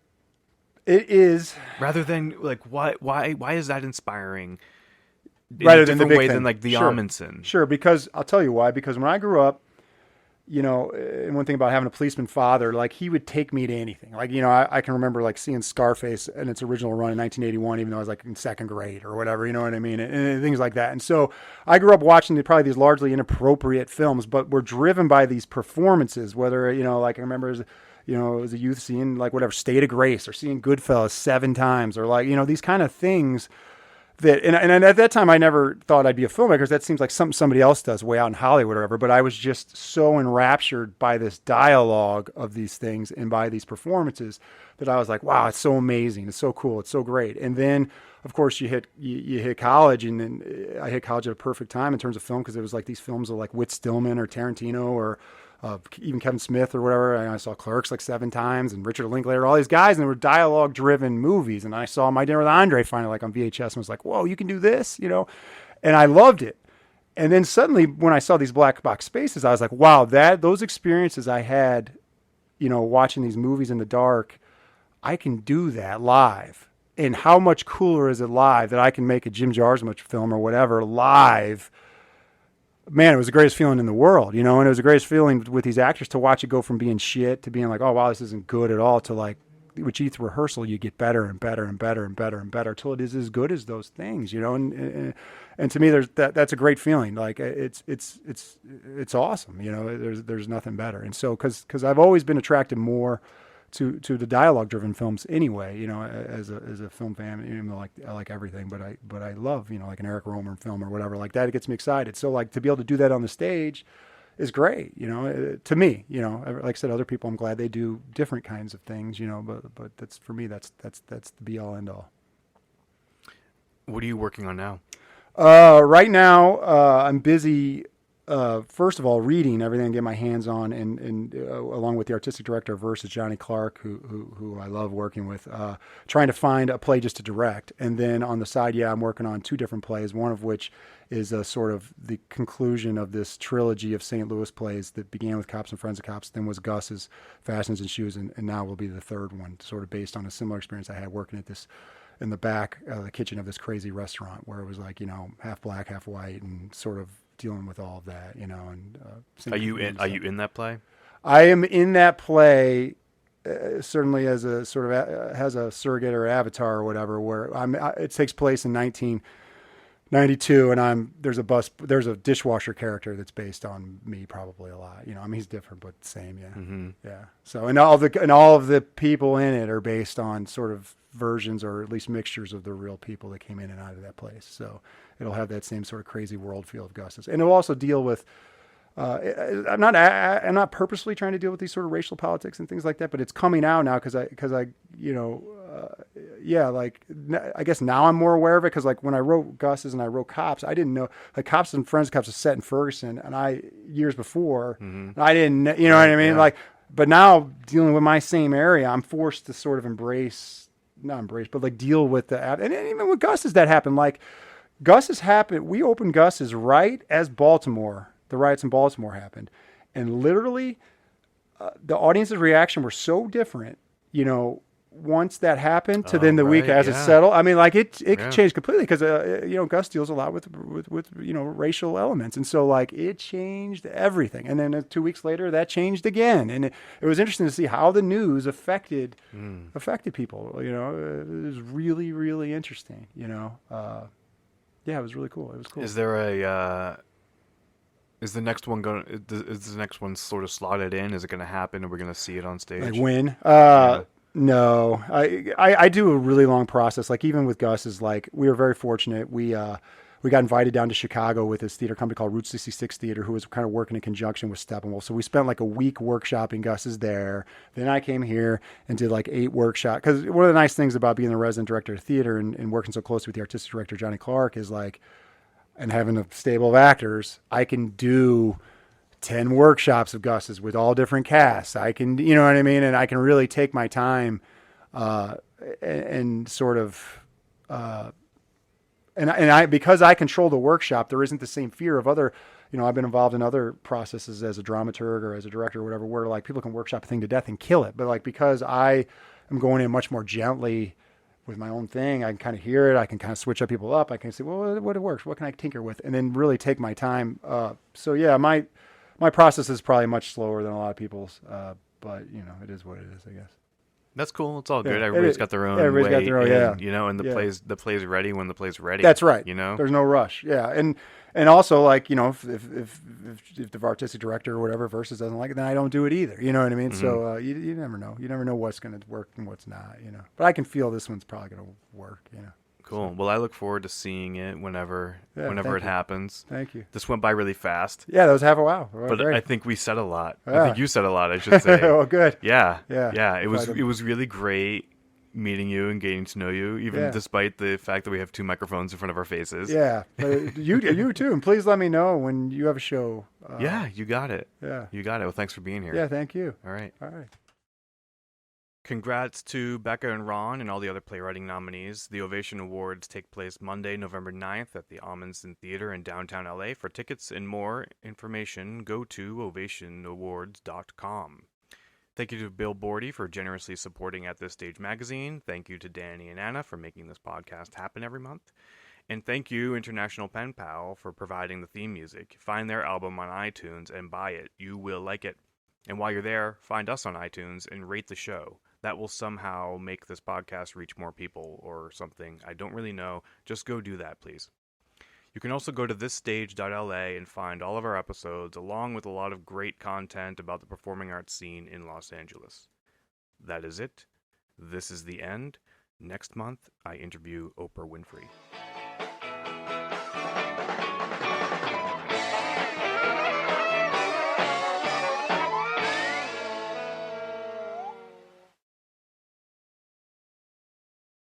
It is, Rather than, like, why is that inspiring in rather a than the different big way thing. than, like, the Sure. Amundsen? Sure, because I'll tell you why. Because when I grew up, and one thing about having a policeman father, like, he would take me to anything. Like, I can remember, like, seeing Scarface in its original run in 1981, even though I was, like, in second grade or whatever, you know what I mean? And things like that. And so I grew up watching probably these largely inappropriate films, but were driven by these performances, whether, like, I remember as a youth seeing, like, whatever, State of Grace, or seeing Goodfellas 7 times, or, like, these kind of things and at that time I never thought I'd be a filmmaker, 'cause that seems like something somebody else does way out in Hollywood or whatever. But I was just so enraptured by this dialogue of these things and by these performances that I was like, wow, it's so amazing. It's so cool. It's so great. And then, of course, you hit college, and then I hit college at a perfect time in terms of film, because it was like these films of like Whit Stillman or Tarantino or even Kevin Smith or whatever. And I saw Clerks like 7 times, and Richard Linklater, all these guys, and they were dialogue-driven movies. And I saw My Dinner with Andre finally like on VHS, and was like, whoa, you can do this, you know? And I loved it. And then suddenly when I saw these black box spaces, I was like, wow, those experiences I had, you know, watching these movies in the dark, I can do that live. And how much cooler is it live that I can make a Jim Jarmusch film or whatever live? Man, it was the greatest feeling in the world, you know, and it was the greatest feeling with these actors to watch it go from being shit to being like, oh, wow, this isn't good at all, to like, with each rehearsal, you get better and better and better and better and better till it is as good as those things, you know, and to me, that's a great feeling. Like it's awesome, you know, there's nothing better. And so, cause I've always been attracted more to the dialogue driven films anyway, you know, as a film fan, even though I like everything, but I love, you know, like an Eric Romer film or whatever like that. It gets me excited. So like to be able to do that on the stage is great, you know, to me, you know, like I said, other people, I'm glad they do different kinds of things, you know, but that's, for me, that's the be all end all. What are you working on now? Right now, I'm busy, first of all, reading everything I get my hands on, and along with the artistic director of Versus, Johnny Clark, who I love working with, trying to find a play just to direct. And then on the side, I'm working on 2 different plays, one of which is a sort of the conclusion of this trilogy of St. Louis plays that began with Cops and Friends of Cops, then was Gus's Fashions and Shoes, and now will be the 3rd one, sort of based on a similar experience I had working at this, in the back of the kitchen of this crazy restaurant, where it was like, you know, half black, half white, and sort of dealing with all of that, you know. And are you in that play? I am in that play, certainly as a sort of has a surrogate or avatar or whatever. Where it takes place in 1992, and there's a dishwasher character that's based on me probably a lot. You know, I mean, he's different but same, yeah, Mm-hmm. yeah. So and all of the people in it are based on sort of versions or at least mixtures of the real people that came in and out of that place. So it'll have that same sort of crazy world feel of Gus's, and it'll also deal with. I'm not purposely trying to deal with these sort of racial politics and things like that, but it's coming out now because I you know, like I guess now I'm more aware of it, because like when I wrote Gus's and I wrote Cops, I didn't know, like Cops and Friends of Cops was set in Ferguson, and years before, Mm-hmm. I didn't, you know what I mean, yeah. like, but now dealing with my same area, I'm forced to sort of not embrace, but like deal with and even with Gus's that happened. Like Gus's happened, we opened Gus's right as the riots in Baltimore happened, and literally the audience's reaction were so different, you know, once that happened to then the week as it settled. I mean, like it changed completely, because you know, Gus deals a lot with you know, racial elements, and so like it changed everything. And then 2 weeks later, that changed again, and it was interesting to see how the news affected people. You know, it was really, really interesting. You know, it was really cool. It was cool. Is there is the next one is the next one sort of slotted in? Is it going to happen, and we're going to see it on stage? Like when? Yeah. No, I do a really long process. Like even with Gus, is like, we were very fortunate. We got invited down to Chicago with this theater company called Route 66 Theater, who was kind of working in conjunction with Steppenwolf. So we spent like a week workshopping Gus's there. Then I came here and did like 8 workshops. Because one of the nice things about being the resident director of theater and working so closely with the artistic director, Johnny Clark, is like, and having a stable of actors, I can do 10 workshops of Gus's with all different casts. I can, you know what I mean? And I can really take my time and sort of, because I control the workshop, there isn't the same fear of other, you know, I've been involved in other processes as a dramaturg or as a director or whatever, where like people can workshop a thing to death and kill it. But like, because I am going in much more gently with my own thing, I can kind of hear it. I can kind of switch up people up. I can say, well, what works? What can I tinker with? And then really take my time. So yeah, my process is probably much slower than a lot of people's, but you know, it is what it is, I guess. That's cool. It's all good. Yeah, Everybody's got their own everybody's way got their own, in, yeah. you know, and the Yeah. play's ready when the play's ready. That's right. You know, there's no rush. Yeah, and also like, you know, if the artistic director or whatever Versus doesn't like it, then I don't do it either. You know what I mean? Mm-hmm. So you never know. You never know what's going to work and what's not. You know, but I can feel this one's probably going to work. You know. Cool. Well, I look forward to seeing it whenever thank it you. happens. Thank you. This went by really fast. Yeah, that was half a wow. But Great. I think we said a lot. I Yeah. think you said a lot, I should say. Well, good. Yeah. Yeah. Yeah. It was Quite it was really great meeting you and getting to know you, even despite the fact that we have 2 microphones in front of our faces. Yeah. You too. And please let me know when you have a show. Yeah, you got it. Yeah. You got it. Well, thanks for being here. Yeah, thank you. All right. All right. Congrats to Bekah and Ron and all the other playwriting nominees. The Ovation Awards take place Monday, November 9th at the Amundsen Theater in downtown LA. For tickets and more information, go to ovationawards.com. Thank you to Bill Bordy for generously supporting At This Stage magazine. Thank you to Danny and Anna for making this podcast happen every month. And thank you, International Pen Pal, for providing the theme music. Find their album on iTunes and buy it. You will like it. And while you're there, find us on iTunes and rate the show. That will somehow make this podcast reach more people or something. I don't really know. Just go do that, please. You can also go to thisstage.la and find all of our episodes, along with a lot of great content about the performing arts scene in Los Angeles. That is it. This is the end. Next month, I interview Oprah Winfrey.